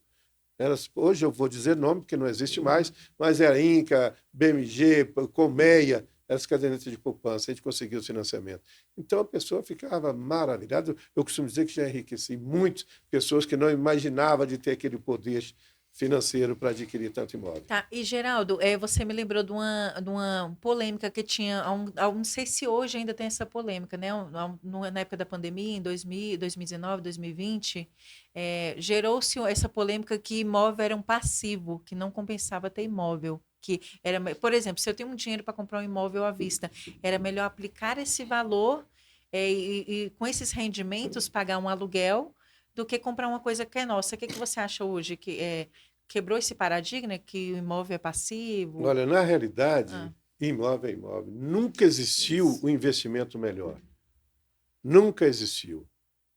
Hoje eu vou dizer nome, porque não existe mais, mas era Inca, BMG, Colmeia, essas cadernetas de poupança, a gente conseguiu o financiamento. Então a pessoa ficava maravilhada. Eu costumo dizer que já enriqueci muito pessoas que não imaginavam de ter aquele poder financeiro para adquirir tanto imóvel. Tá, e Geraldo, você me lembrou de uma polêmica que tinha, não sei se hoje ainda tem essa polêmica, né? Na época da pandemia, em 2000, 2019, 2020, gerou-se essa polêmica que imóvel era um passivo, que não compensava ter imóvel. Que era, por exemplo, se eu tenho um dinheiro para comprar um imóvel à vista, era melhor aplicar esse valor e com esses rendimentos pagar um aluguel do que comprar uma coisa que é nossa. O que você acha hoje? Quebrou esse paradigma que o imóvel é passivo? Olha, na realidade, imóvel é imóvel. Nunca existiu o investimento melhor. Nunca existiu.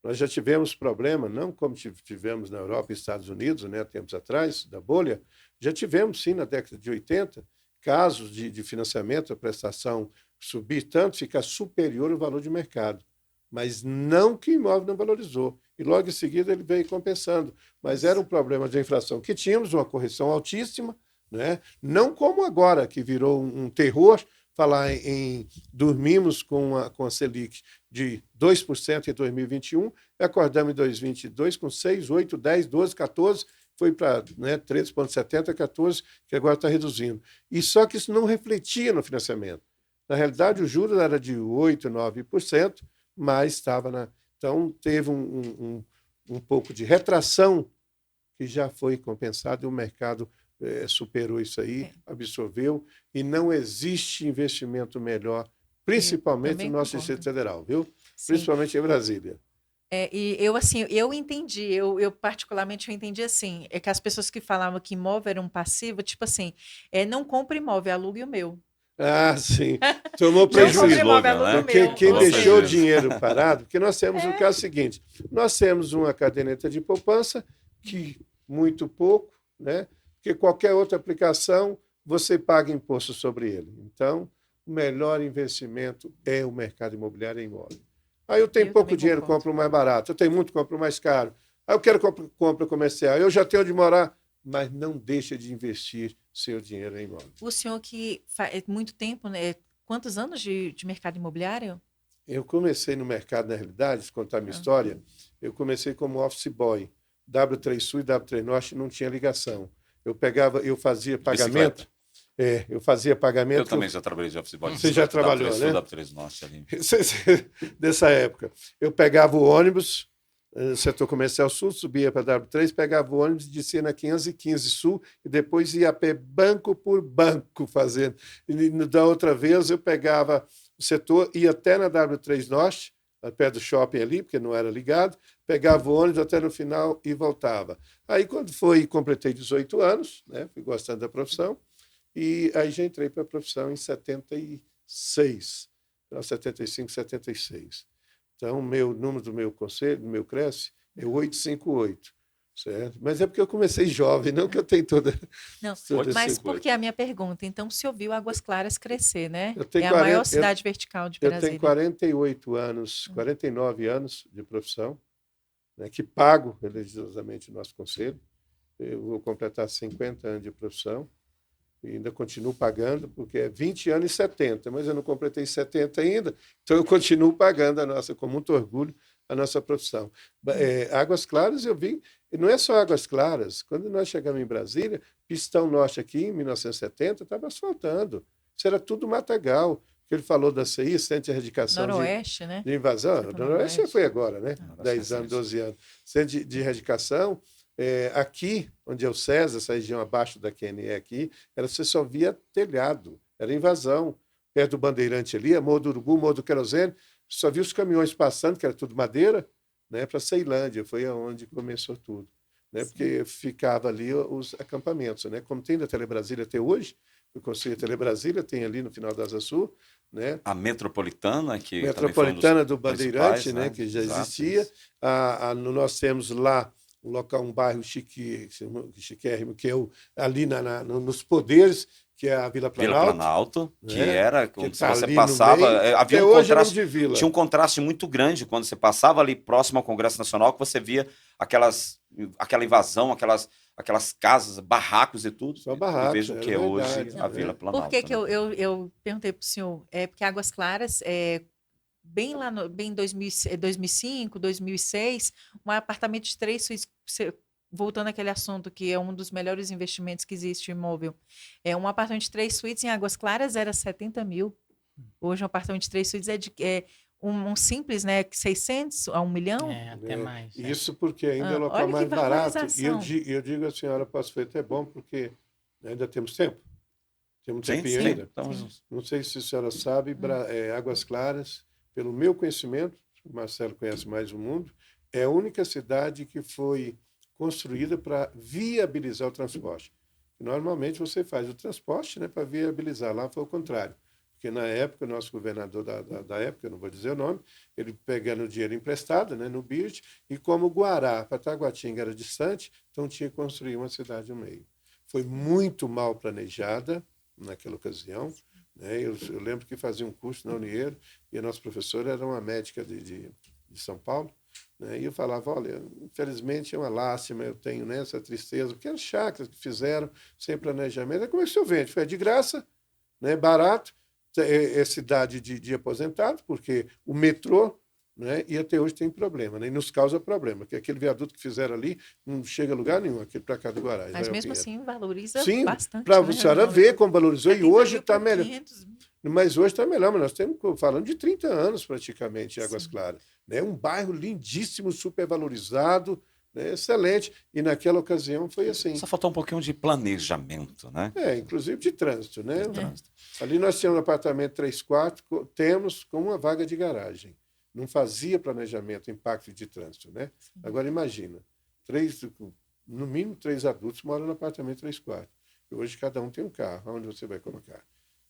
Nós já tivemos problema, não como tivemos na Europa e Estados Unidos, né, tempos atrás, da bolha, já tivemos, sim, na década de 80, casos de financiamento, a prestação subir tanto, ficar superior ao valor de mercado. Mas não que o imóvel não valorizou. E logo em seguida ele veio compensando. Mas era um problema de inflação que tínhamos, uma correção altíssima, né? Não como agora, que virou um terror, falar em dormimos com a Selic de 2% em 2021, e acordamos em 2022 com 6, 8, 10, 12, 14, foi para 13,70, 14, que agora está reduzindo. E só que isso não refletia no financiamento. Na realidade, o juros era de 8, 9%, mas estava na... Então, teve um pouco de retração que já foi compensado e o mercado superou isso aí, absorveu, e não existe investimento melhor, principalmente no nosso Distrito Federal, viu? Sim. Principalmente em Brasília. E eu, assim, eu entendi, eu particularmente eu entendi assim, que as pessoas que falavam que imóvel era um passivo, tipo assim, não compre imóvel, alugue o meu. Ah, sim. Tomou Não prejuízo. compre imóvel, alugue o Porque meu. quem Ou deixou o seja, dinheiro parado, porque nós temos o caso seguinte, nós temos uma caderneta de poupança que muito pouco, né? Porque qualquer outra aplicação você paga imposto sobre ele. Então, o melhor investimento é o mercado imobiliário e imóvel. Aí eu tenho pouco dinheiro, compro mais barato. Eu tenho muito, compro mais caro. Aí eu quero compra comercial. Eu já tenho onde morar, mas não deixa de investir seu dinheiro em imóvel. O senhor que faz muito tempo, né? Quantos anos de mercado imobiliário? Eu comecei no mercado, na realidade, se contar a minha história, eu comecei como office boy. W3 Sul e W3 Norte não tinha ligação. Eu fazia pagamento. Eu fazia pagamento. Eu também já trabalhei de office boy. Você já trabalhou, W3 né? Sul, W3 Norte ali. Dessa época. Eu pegava o ônibus, setor comercial sul, subia para W3, pegava o ônibus e descia na 515 Sul e depois ia a pé banco por banco fazendo. E da outra vez eu pegava o setor, ia até na W3 Norte, perto do shopping ali, porque não era ligado, pegava o ônibus até no final e voltava. Aí quando completei 18 anos, né, fui gostando da profissão, e aí já entrei para a profissão em 76, 75, 76. Então, o número do meu conselho, do meu Cresce, é 858. Certo? Mas é porque eu comecei jovem, não que eu tenho toda... Não, mas por que a minha pergunta? Então, o senhor viu Águas Claras crescer, né? É a maior cidade vertical de Brasília. Eu tenho 48 anos, 49 anos de profissão, né, que pago religiosamente o nosso conselho. Eu vou completar 50 anos de profissão. E ainda continuo pagando, porque é 20 anos e 70, mas eu não completei 70 ainda, então eu continuo pagando com muito orgulho, a nossa profissão. Águas Claras, eu vi, e não é só Águas Claras, quando nós chegamos em Brasília, Pistão Norte aqui, em 1970, estava asfaltando. Isso era tudo matagal. Ele falou da CI, Centro de Erradicação Noroeste, né? de invasão. Noroeste foi agora, né? 10 anos, 12 anos. Centro de Erradicação. Aqui, onde é o César, essa região abaixo da QNE aqui, você só via telhado, era invasão. Perto do Bandeirante ali, a Morro do Urubu, Morro do Querosene, só via os caminhões passando, que era tudo madeira, né, para Ceilândia, foi aonde começou tudo. Né, porque ficava ali os acampamentos. Né, como tem da Telebrasília até hoje, eu construí a Telebrasília, tem ali no final da Asa Sul, né? A Metropolitana, que Metropolitana do principais, Bandeirante, né? Que já Exato, existia. isso. Nós temos lá um local, um bairro chiquérrimo, que é ali nos Poderes, que é a Vila Vila Planalto. Planalto, que né? era, Que quando tá você ali no passava, meio, havia até um hoje é nome contraste, de vila. tinha um contraste muito grande quando você passava ali próximo ao Congresso Nacional, que você via aquela invasão, aquelas casas, barracos e tudo. Só E barraco, veja o era que é hoje verdade, a né? Vila Planalto. Por que que né? eu perguntei para o senhor? É porque Águas Claras, bem lá bem em 2005, 2006, um apartamento de 3 suítes, voltando àquele assunto que é um dos melhores investimentos que existe em imóvel, um apartamento de 3 suítes em Águas Claras era 70 mil. Hoje um apartamento de 3 suítes um simples, né, 600 a 1 milhão. Até mais. Isso porque ainda é o local Olha que mais barato. E eu valorização. digo à senhora, posso foi até bom, porque ainda temos tempo. Temos Sim, tempinho sim. ainda. Estamos- Não sei se a senhora sabe, Águas Claras, pelo meu conhecimento, o Marcelo conhece mais o mundo, é a única cidade que foi construída para viabilizar o transporte. Normalmente você faz o transporte, né, para viabilizar. Lá foi o contrário. Porque na época, o nosso governador da época, eu não vou dizer o nome, ele pegando o dinheiro emprestado, né, no BID, e como Guará para Taguatinga era distante, então tinha que construir uma cidade no meio. Foi muito mal planejada naquela ocasião. Né? Eu lembro que fazia um curso na Unieiro e a nossa professora era uma médica de São Paulo, né? E eu falava, olha, infelizmente é uma lástima, eu tenho, né, essa tristeza, porque as chácaras que fizeram sem planejamento, como é que o senhor vende? Foi de graça, né, barato, é cidade de aposentado, porque o metrô, né, e até hoje tem problema, né, e nos causa problema, porque aquele viaduto que fizeram ali não chega a lugar nenhum, aquele para cá do Guará. Mas mesmo assim valoriza Sim, bastante. para né? a senhora ver como valorizou, e hoje está melhor. 500 mil. Mas hoje está melhor, mas nós estamos falando de 30 anos praticamente em Águas Sim. Claras. Né? Um bairro lindíssimo, super valorizado, né? Excelente. E naquela ocasião foi assim. Só faltou um pouquinho de planejamento, né? Inclusive de trânsito. Né? De trânsito. Ali nós tínhamos um apartamento 3 quartos, temos com uma vaga de garagem. Não fazia planejamento, impacto de trânsito. Né? Agora imagina, no mínimo 3 adultos moram no apartamento 3 quartos. E hoje cada um tem um carro. Onde você vai colocar?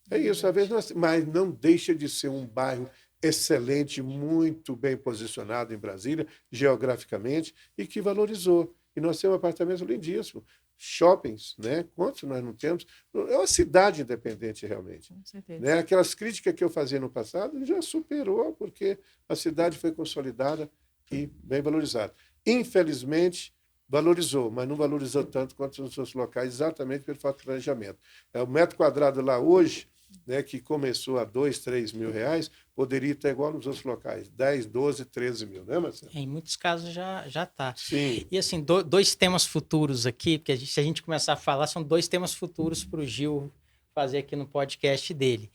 É isso, às vezes mas não deixa de ser um bairro excelente, muito bem posicionado em Brasília, geograficamente, e que valorizou. E nós temos um apartamento lindíssimo, shoppings, né? Quantos nós não temos? É uma cidade independente, realmente. Com certeza. Né? Aquelas críticas que eu fazia no passado já superou, porque a cidade foi consolidada e bem valorizada. Infelizmente, valorizou, mas não valorizou tanto quanto nos outros locais, exatamente pelo fato de planejamento. O metro quadrado lá hoje, né, que começou a 2, 3 mil reais, poderia estar igual nos outros locais, 10, 12, 13 mil, né, Marcelo? Em muitos casos já está. Sim. E assim, dois temas futuros aqui, porque se a gente começar a falar, são 2 temas futuros para o Gil fazer aqui no podcast dele.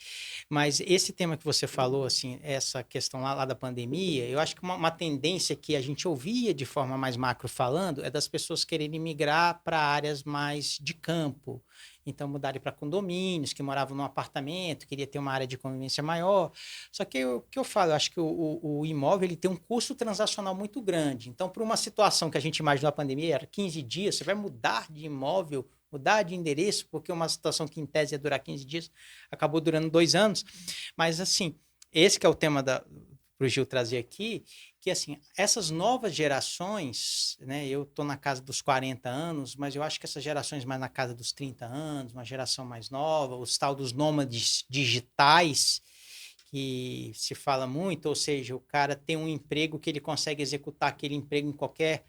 Mas esse tema que você falou, assim, essa questão lá da pandemia, eu acho que uma tendência que a gente ouvia de forma mais macro falando é das pessoas quererem migrar para áreas mais de campo. Então, mudarem para condomínios, que moravam num apartamento, queria ter uma área de convivência maior. Só que o que eu falo, eu acho que o imóvel ele tem um custo transacional muito grande. Então, por uma situação que a gente imaginou a pandemia, era 15 dias, você vai mudar de imóvel, mudar de endereço, porque uma situação que em tese ia durar 15 dias, acabou durando 2 anos. Mas, assim, esse que é o tema para o Gil trazer aqui, que, assim, essas novas gerações, né, eu estou na casa dos 40 anos, mas eu acho que essas gerações mais na casa dos 30 anos, uma geração mais nova, os tal dos nômades digitais, que se fala muito, ou seja, o cara tem um emprego que ele consegue executar aquele emprego em qualquer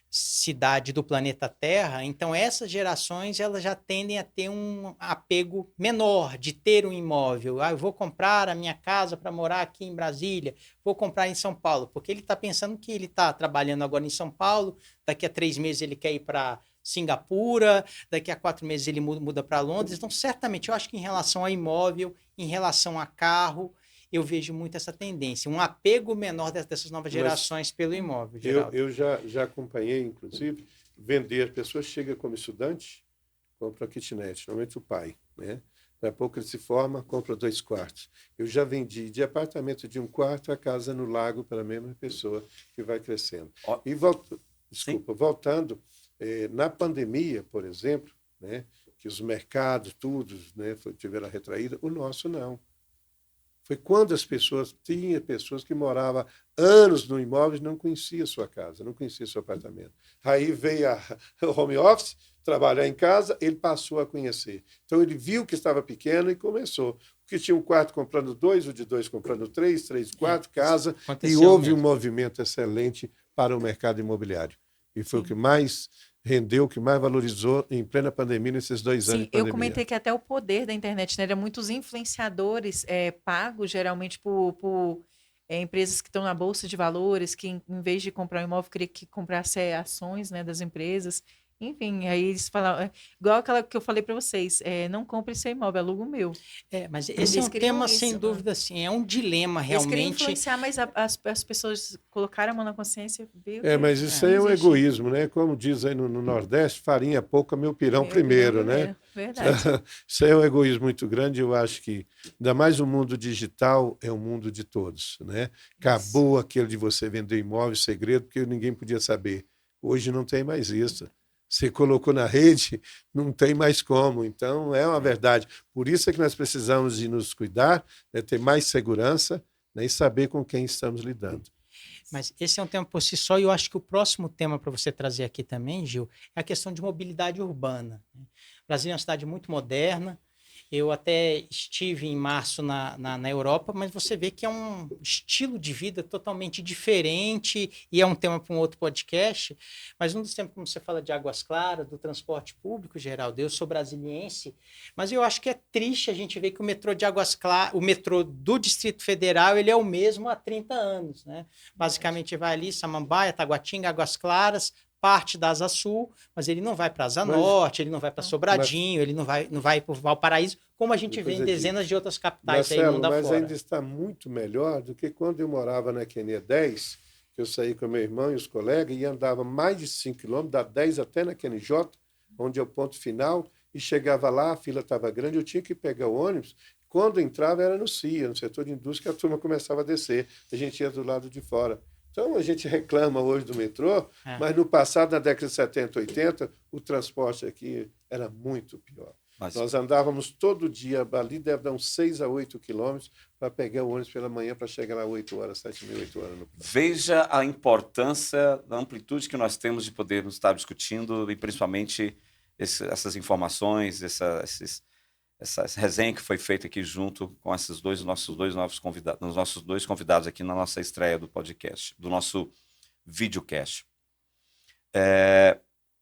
cidade do planeta Terra, então essas gerações elas já tendem a ter um apego menor de ter um imóvel. Eu vou comprar a minha casa para morar aqui em Brasília, vou comprar em São Paulo, porque ele está pensando que ele está trabalhando agora em São Paulo, daqui a 3 meses ele quer ir para Singapura, daqui a 4 meses ele muda para Londres. Então, certamente, eu acho que em relação a imóvel, em relação a carro, eu vejo muito essa tendência, um apego menor dessas novas gerações pelo imóvel, Geraldo. Eu já acompanhei, inclusive, vender. Pessoas chegam como estudante, compram a kitnet, normalmente o pai, né? Daqui a pouco ele se forma, compra 2 quartos. Eu já vendi de apartamento de 1 quarto a casa no lago para a mesma pessoa que vai crescendo. E voltando, na pandemia, por exemplo, né? que os mercados, tudo, né, tiveram retraída, o nosso não. Foi quando tinha pessoas que moravam anos no imóvel e não conheciam sua casa, não conheciam seu apartamento. Aí veio o home office, trabalhar em casa, ele passou a conhecer. Então ele viu que estava pequeno e começou. O que tinha um quarto comprando 2, o de 2 comprando 3, 3, 4, casa, e houve um movimento excelente para o mercado imobiliário. E foi o que mais rendeu, o que mais valorizou em plena pandemia, nesses 2 anos de pandemia. Eu comentei que até o poder da internet, né? Era muitos influenciadores pagos, geralmente, por empresas que estão na Bolsa de Valores, que em vez de comprar um imóvel, queria que comprasse ações, né, das empresas. Enfim, aí eles falavam, igual aquela que eu falei para vocês, não compre seu imóvel, aluga o meu. Mas esse é um tema, sem dúvida, assim, é um dilema, realmente. Eles queriam influenciar, mas as pessoas colocaram a mão na consciência, viu? Mas isso aí é um egoísmo, né? Como diz aí no Nordeste, farinha pouca, meu pirão primeiro, né? Verdade. Isso aí é um egoísmo muito grande. Eu acho que, ainda mais o mundo digital, é um mundo de todos, né? Acabou aquele de você vender imóvel, segredo, porque ninguém podia saber. Hoje não tem mais isso. Você colocou na rede, não tem mais como. Então, é uma verdade. Por isso é que nós precisamos de nos cuidar, né, ter mais segurança, né, e saber com quem estamos lidando. Mas esse é um tema por si só, e eu acho que o próximo tema para você trazer aqui também, Gil, é a questão de mobilidade urbana. O Brasil é uma cidade muito moderna. Eu até estive em março na Europa, mas você vê que é um estilo de vida totalmente diferente, e é um tema para um outro podcast. Mas um dos temas, como você fala de Águas Claras, do transporte público, Geraldo, eu sou brasiliense, mas eu acho que é triste a gente ver que o metrô de Águas Claras, o metrô do Distrito Federal, ele é o mesmo há 30 anos, né? Basicamente vai ali, Samambaia, Taguatinga, Águas Claras, parte da Asa Sul, mas ele não vai para a Asa Norte, ele não vai para Sobradinho, ele não vai para o Valparaíso, como a gente vê em dezenas de outras capitais aí mundo afora. Mas ainda está muito melhor do que quando eu morava na QN 10, que eu saí com meu irmão e os colegas e andava mais de 5 quilômetros, da 10 até na QNJ, onde é o ponto final, e chegava lá, a fila estava grande, eu tinha que pegar o ônibus. Quando entrava era no CIA, no setor de indústria, que a turma começava a descer, a gente ia do lado de fora. Então, a gente reclama hoje do metrô, mas no passado, na década de 70, 80, o transporte aqui era muito pior. Nós andávamos todo dia, ali deve dar uns 6 a 8 quilômetros para pegar o ônibus pela manhã para chegar lá 8 horas, 7h30, 8 horas. Veja a importância da amplitude que nós temos de podermos estar discutindo, e principalmente essas informações, essa resenha que foi feita aqui junto com esses nossos dois convidados aqui na nossa estreia do podcast, do nosso videocast.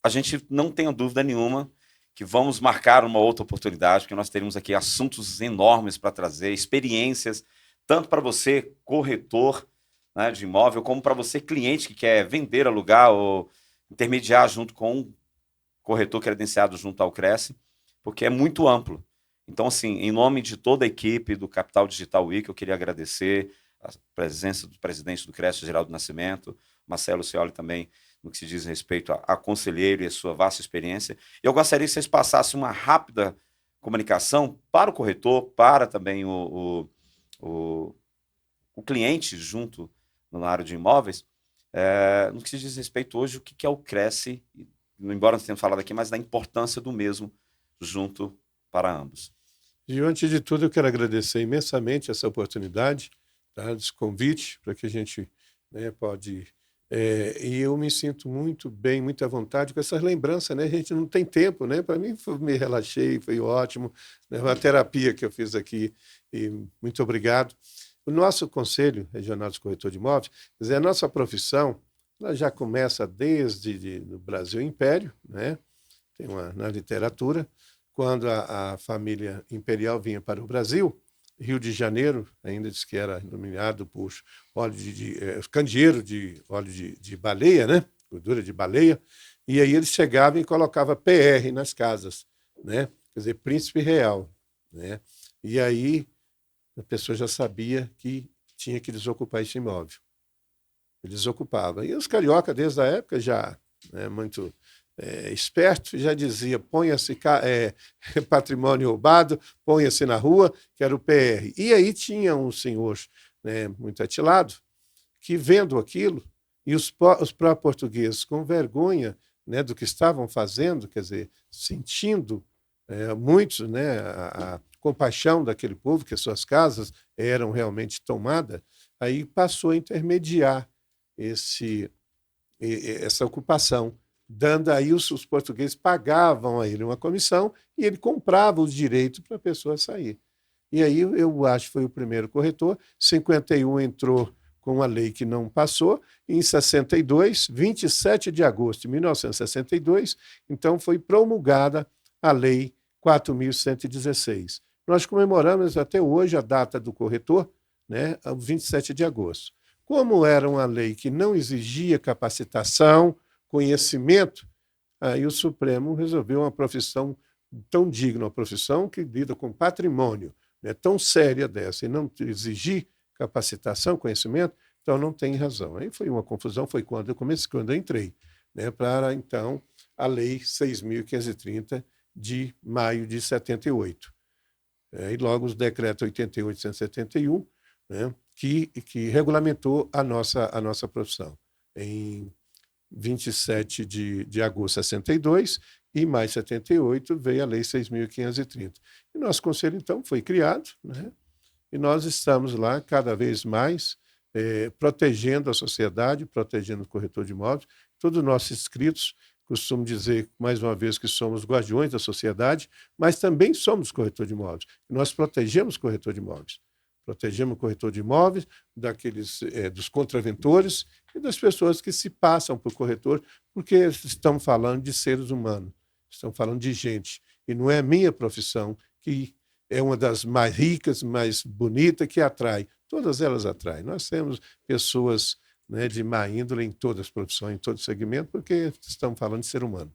A gente não tem dúvida nenhuma que vamos marcar uma outra oportunidade, porque nós teremos aqui assuntos enormes para trazer, experiências, tanto para você, corretor, né, de imóvel, como para você, cliente que quer vender, alugar ou intermediar junto com um corretor credenciado junto ao Cresce, porque é muito amplo. Então, assim, em nome de toda a equipe do Capital Digital Week, eu queria agradecer a presença do presidente do Cresce, Geraldo Nascimento, Marcelo Scioli também, no que se diz respeito a conselheiro e a sua vasta experiência. E eu gostaria que vocês passassem uma rápida comunicação para o corretor, para também o cliente junto na área de imóveis, no que se diz respeito hoje, o que é o Cresce, embora nós tenhamos falado aqui, mas da importância do mesmo junto para ambos. E antes de tudo, eu quero agradecer imensamente essa oportunidade, tá, esse convite, para que a gente, né, pode... e eu me sinto muito bem, muito à vontade com essas lembranças, né? A gente não tem tempo, né? Para mim, me relaxei, foi ótimo, né? Uma terapia que eu fiz aqui, e muito obrigado. O nosso Conselho Regional dos Corretores de Imóveis, quer dizer, a nossa profissão, ela já começa desde o Brasil Império, né? Tem na literatura, quando a família imperial vinha para o Brasil, Rio de Janeiro, ainda diz que era iluminado por óleo candeeiro de óleo de baleia, né? Gordura de baleia, e aí eles chegavam e colocavam PR nas casas, né? Quer dizer, príncipe real, né? E aí a pessoa já sabia que tinha que desocupar esse imóvel. Ele desocupava. E os carioca, desde a época, já, né, muito... esperto, já dizia, ponha-se patrimônio roubado, ponha-se na rua, que era o PR. E aí tinha um senhor, né, muito atilado, que vendo aquilo, e os próprios portugueses com vergonha, né, do que estavam fazendo, quer dizer, sentindo muitos, né, a compaixão daquele povo, que as suas casas eram realmente tomadas, aí passou a intermediar essa ocupação, dando aí os portugueses pagavam a ele uma comissão e ele comprava os direitos para a pessoa sair. E aí eu acho que foi o primeiro corretor. 51 entrou com uma lei que não passou, e em 62, 27 de agosto de 1962, então foi promulgada a Lei 4.116. Nós comemoramos até hoje a data do corretor, né, 27 de agosto. Como era uma lei que não exigia capacitação, conhecimento, aí o Supremo resolveu uma profissão tão digna, uma profissão que lida com patrimônio, né, tão séria dessa, e não exigir capacitação, conhecimento, então não tem razão. Aí foi uma confusão, foi quando eu entrei, né, para, então, a Lei 6.530 de maio de 78. E logo os decretos 88.171, né, que regulamentou a nossa profissão. Em 27 de agosto de 62 e mais 78 veio a Lei 6.530. E nosso conselho, então, foi criado, né, e nós estamos lá cada vez mais protegendo a sociedade, protegendo o corretor de imóveis. Todos os nossos inscritos, costumo dizer, mais uma vez, que somos guardiões da sociedade, mas também somos corretor de imóveis. Nós protegemos o corretor de imóveis. Protegemos o corretor de imóveis dos contraventores e das pessoas que se passam por corretor, porque estão falando de seres humanos, estão falando de gente. E não é a minha profissão, que é uma das mais ricas, mais bonitas, que atrai. Todas elas atraem. Nós temos pessoas, né, de má índole em todas as profissões, em todo segmento, porque estamos falando de ser humano,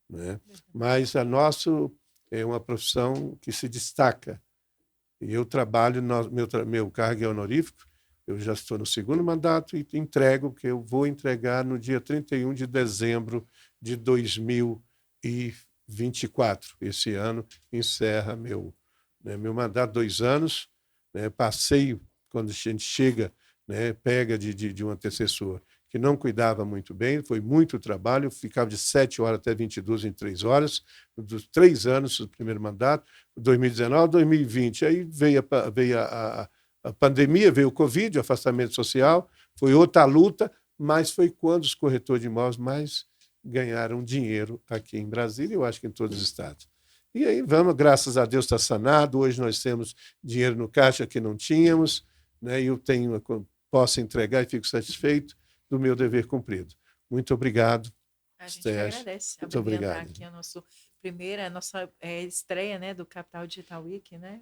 né? Mas a nossa é uma profissão que se destaca. E eu trabalho, meu cargo é honorífico, eu já estou no segundo mandato e entrego, que eu vou entregar no dia 31 de dezembro de 2024. Esse ano encerra meu mandato, 2 anos, né? Passei, quando a gente chega, né, pega de um antecessor que não cuidava muito bem, foi muito trabalho, ficava de 7 horas até 22 em 3 horas, dos 3 anos do primeiro mandato, 2019, 2020. Aí veio a pandemia, veio o Covid, o afastamento social, foi outra luta, mas foi quando os corretores de imóveis mais ganharam dinheiro aqui em Brasília, eu acho que em todos os estados. E aí vamos, graças a Deus está sanado, hoje nós temos dinheiro no caixa que não tínhamos, né, e eu posso entregar e fico satisfeito do meu dever cumprido. Muito obrigado. A gente Sérgio. agradece. Muito obrigado. Aqui a nossa estreia, né, do Capital Digital Week, né?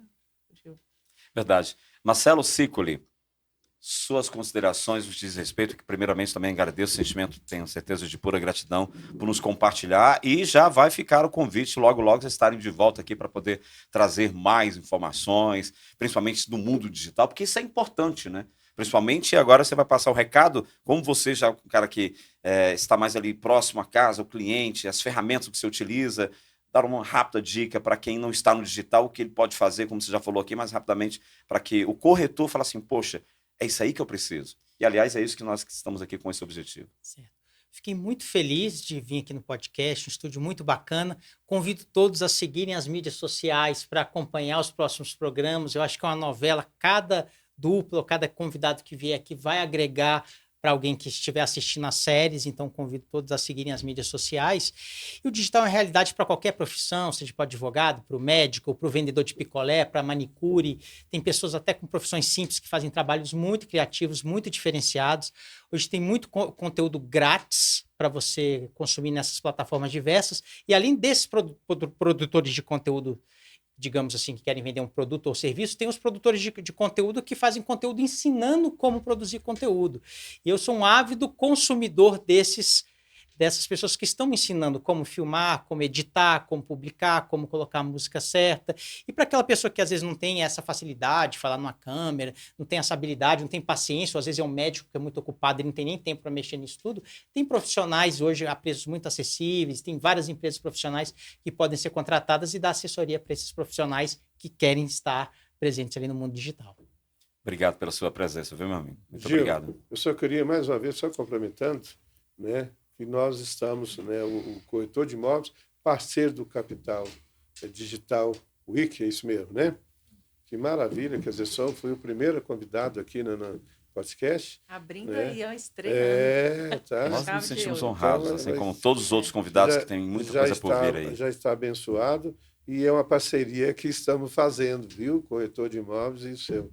Verdade. Marcelo Sicoli, suas considerações nos diz respeito, que primeiramente também agradeço o sentimento, tenho certeza, de pura gratidão por nos compartilhar, e já vai ficar o convite logo vocês estarem de volta aqui para poder trazer mais informações, principalmente do mundo digital, porque isso é importante, né? Principalmente agora você vai passar o recado, como você já é um cara que está mais ali próximo à casa, o cliente, as ferramentas que você utiliza, dar uma rápida dica para quem não está no digital, o que ele pode fazer, como você já falou aqui, mais rapidamente, para que o corretor fale assim, poxa, é isso aí que eu preciso. E, aliás, é isso que nós estamos aqui com esse objetivo. Certo. Fiquei muito feliz de vir aqui no podcast, um estúdio muito bacana. Convido todos a seguirem as mídias sociais para acompanhar os próximos programas. Eu acho que é uma novela, cada dupla, cada convidado que vier aqui vai agregar para alguém que estiver assistindo as séries, então convido todos a seguirem as mídias sociais. E o digital é uma realidade para qualquer profissão, seja para o advogado, para o médico, para o vendedor de picolé, para manicure. Tem pessoas até com profissões simples que fazem trabalhos muito criativos, muito diferenciados. Hoje tem muito conteúdo grátis para você consumir nessas plataformas diversas. E além desses produtores de conteúdo, digamos assim, que querem vender um produto ou serviço, tem os produtores de conteúdo que fazem conteúdo ensinando como produzir conteúdo. E eu sou um ávido consumidor dessas pessoas que estão me ensinando como filmar, como editar, como publicar, como colocar a música certa. E para aquela pessoa que às vezes não tem essa facilidade de falar numa câmera, não tem essa habilidade, não tem paciência, ou às vezes é um médico que é muito ocupado e não tem nem tempo para mexer nisso tudo, tem profissionais hoje a preços muito acessíveis, tem várias empresas profissionais que podem ser contratadas e dar assessoria para esses profissionais que querem estar presentes ali no mundo digital. Obrigado pela sua presença, viu, meu amigo? Muito Gil, obrigado. Eu só queria, mais uma vez, só complementando, né, que nós estamos, né, o corretor de imóveis, parceiro do capital Digital Week, é isso mesmo, né? Que maravilha, quer dizer, só fui o primeiro convidado aqui no podcast. Abrindo né? aí, ó, estreando. Tá. Nós Chave nos de sentimos ouro. honrados, Então, assim mas como todos os outros convidados que têm muita coisa por vir aí. Já está abençoado e é uma parceria que estamos fazendo, viu? Corretor de imóveis e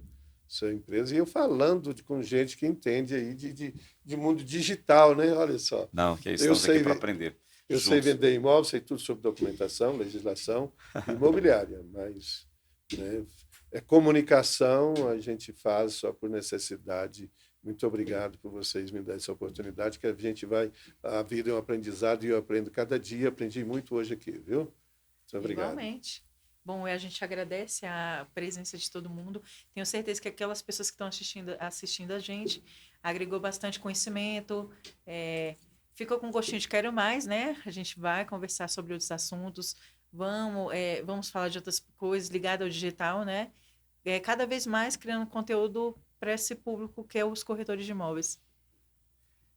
sua empresa. E eu falando com gente que entende aí de mundo digital, né? Olha só. Não, que Eu estamos aqui sei para ver- aprender. Eu sei vender imóveis, sei tudo sobre documentação, legislação imobiliária, mas né, é comunicação, a gente faz só por necessidade. Muito obrigado por vocês me darem essa oportunidade, que a vida é um aprendizado e eu aprendo cada dia, aprendi muito hoje aqui, viu? Muito obrigado. Igualmente. Bom, a gente agradece a presença de todo mundo. Tenho certeza que aquelas pessoas que estão assistindo a gente agregou bastante conhecimento, ficou com gostinho de quero mais, né? A gente vai conversar sobre outros assuntos, vamos falar de outras coisas ligadas ao digital, né? Cada vez mais criando conteúdo para esse público que é os corretores de imóveis.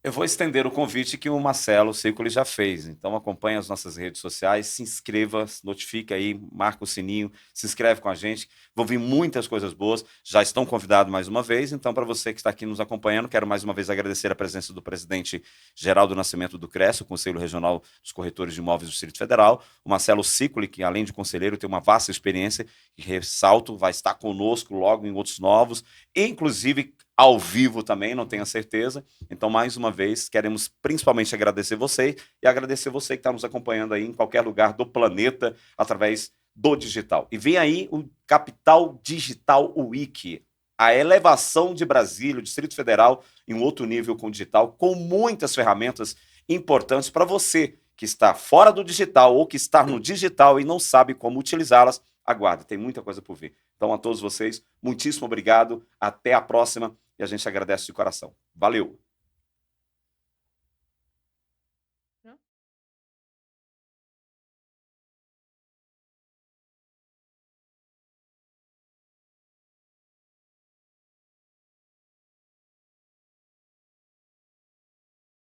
Eu vou estender o convite que o Marcelo Secoli já fez. Então acompanhe as nossas redes sociais, se inscreva, notifique aí, marca o sininho, se inscreve com a gente. Vão vir muitas coisas boas. Já estão convidados mais uma vez. Então, para você que está aqui nos acompanhando, quero mais uma vez agradecer a presença do presidente Geraldo Nascimento do CRES, o Conselho Regional dos Corretores de Imóveis do Distrito Federal, o Marcelo Secoli, que além de conselheiro tem uma vasta experiência, e ressalto, vai estar conosco logo em outros novos, inclusive ao vivo também, não tenho a certeza. Então, mais uma vez, queremos principalmente agradecer você e agradecer você que está nos acompanhando aí em qualquer lugar do planeta através do digital. E vem aí o Capital Digital Week, a elevação de Brasília, o Distrito Federal, em um outro nível com o digital, com muitas ferramentas importantes para você que está fora do digital ou que está no digital e não sabe como utilizá-las. Aguarde, tem muita coisa por vir. Então, a todos vocês, muitíssimo obrigado. Até a próxima. E a gente agradece de coração. Valeu!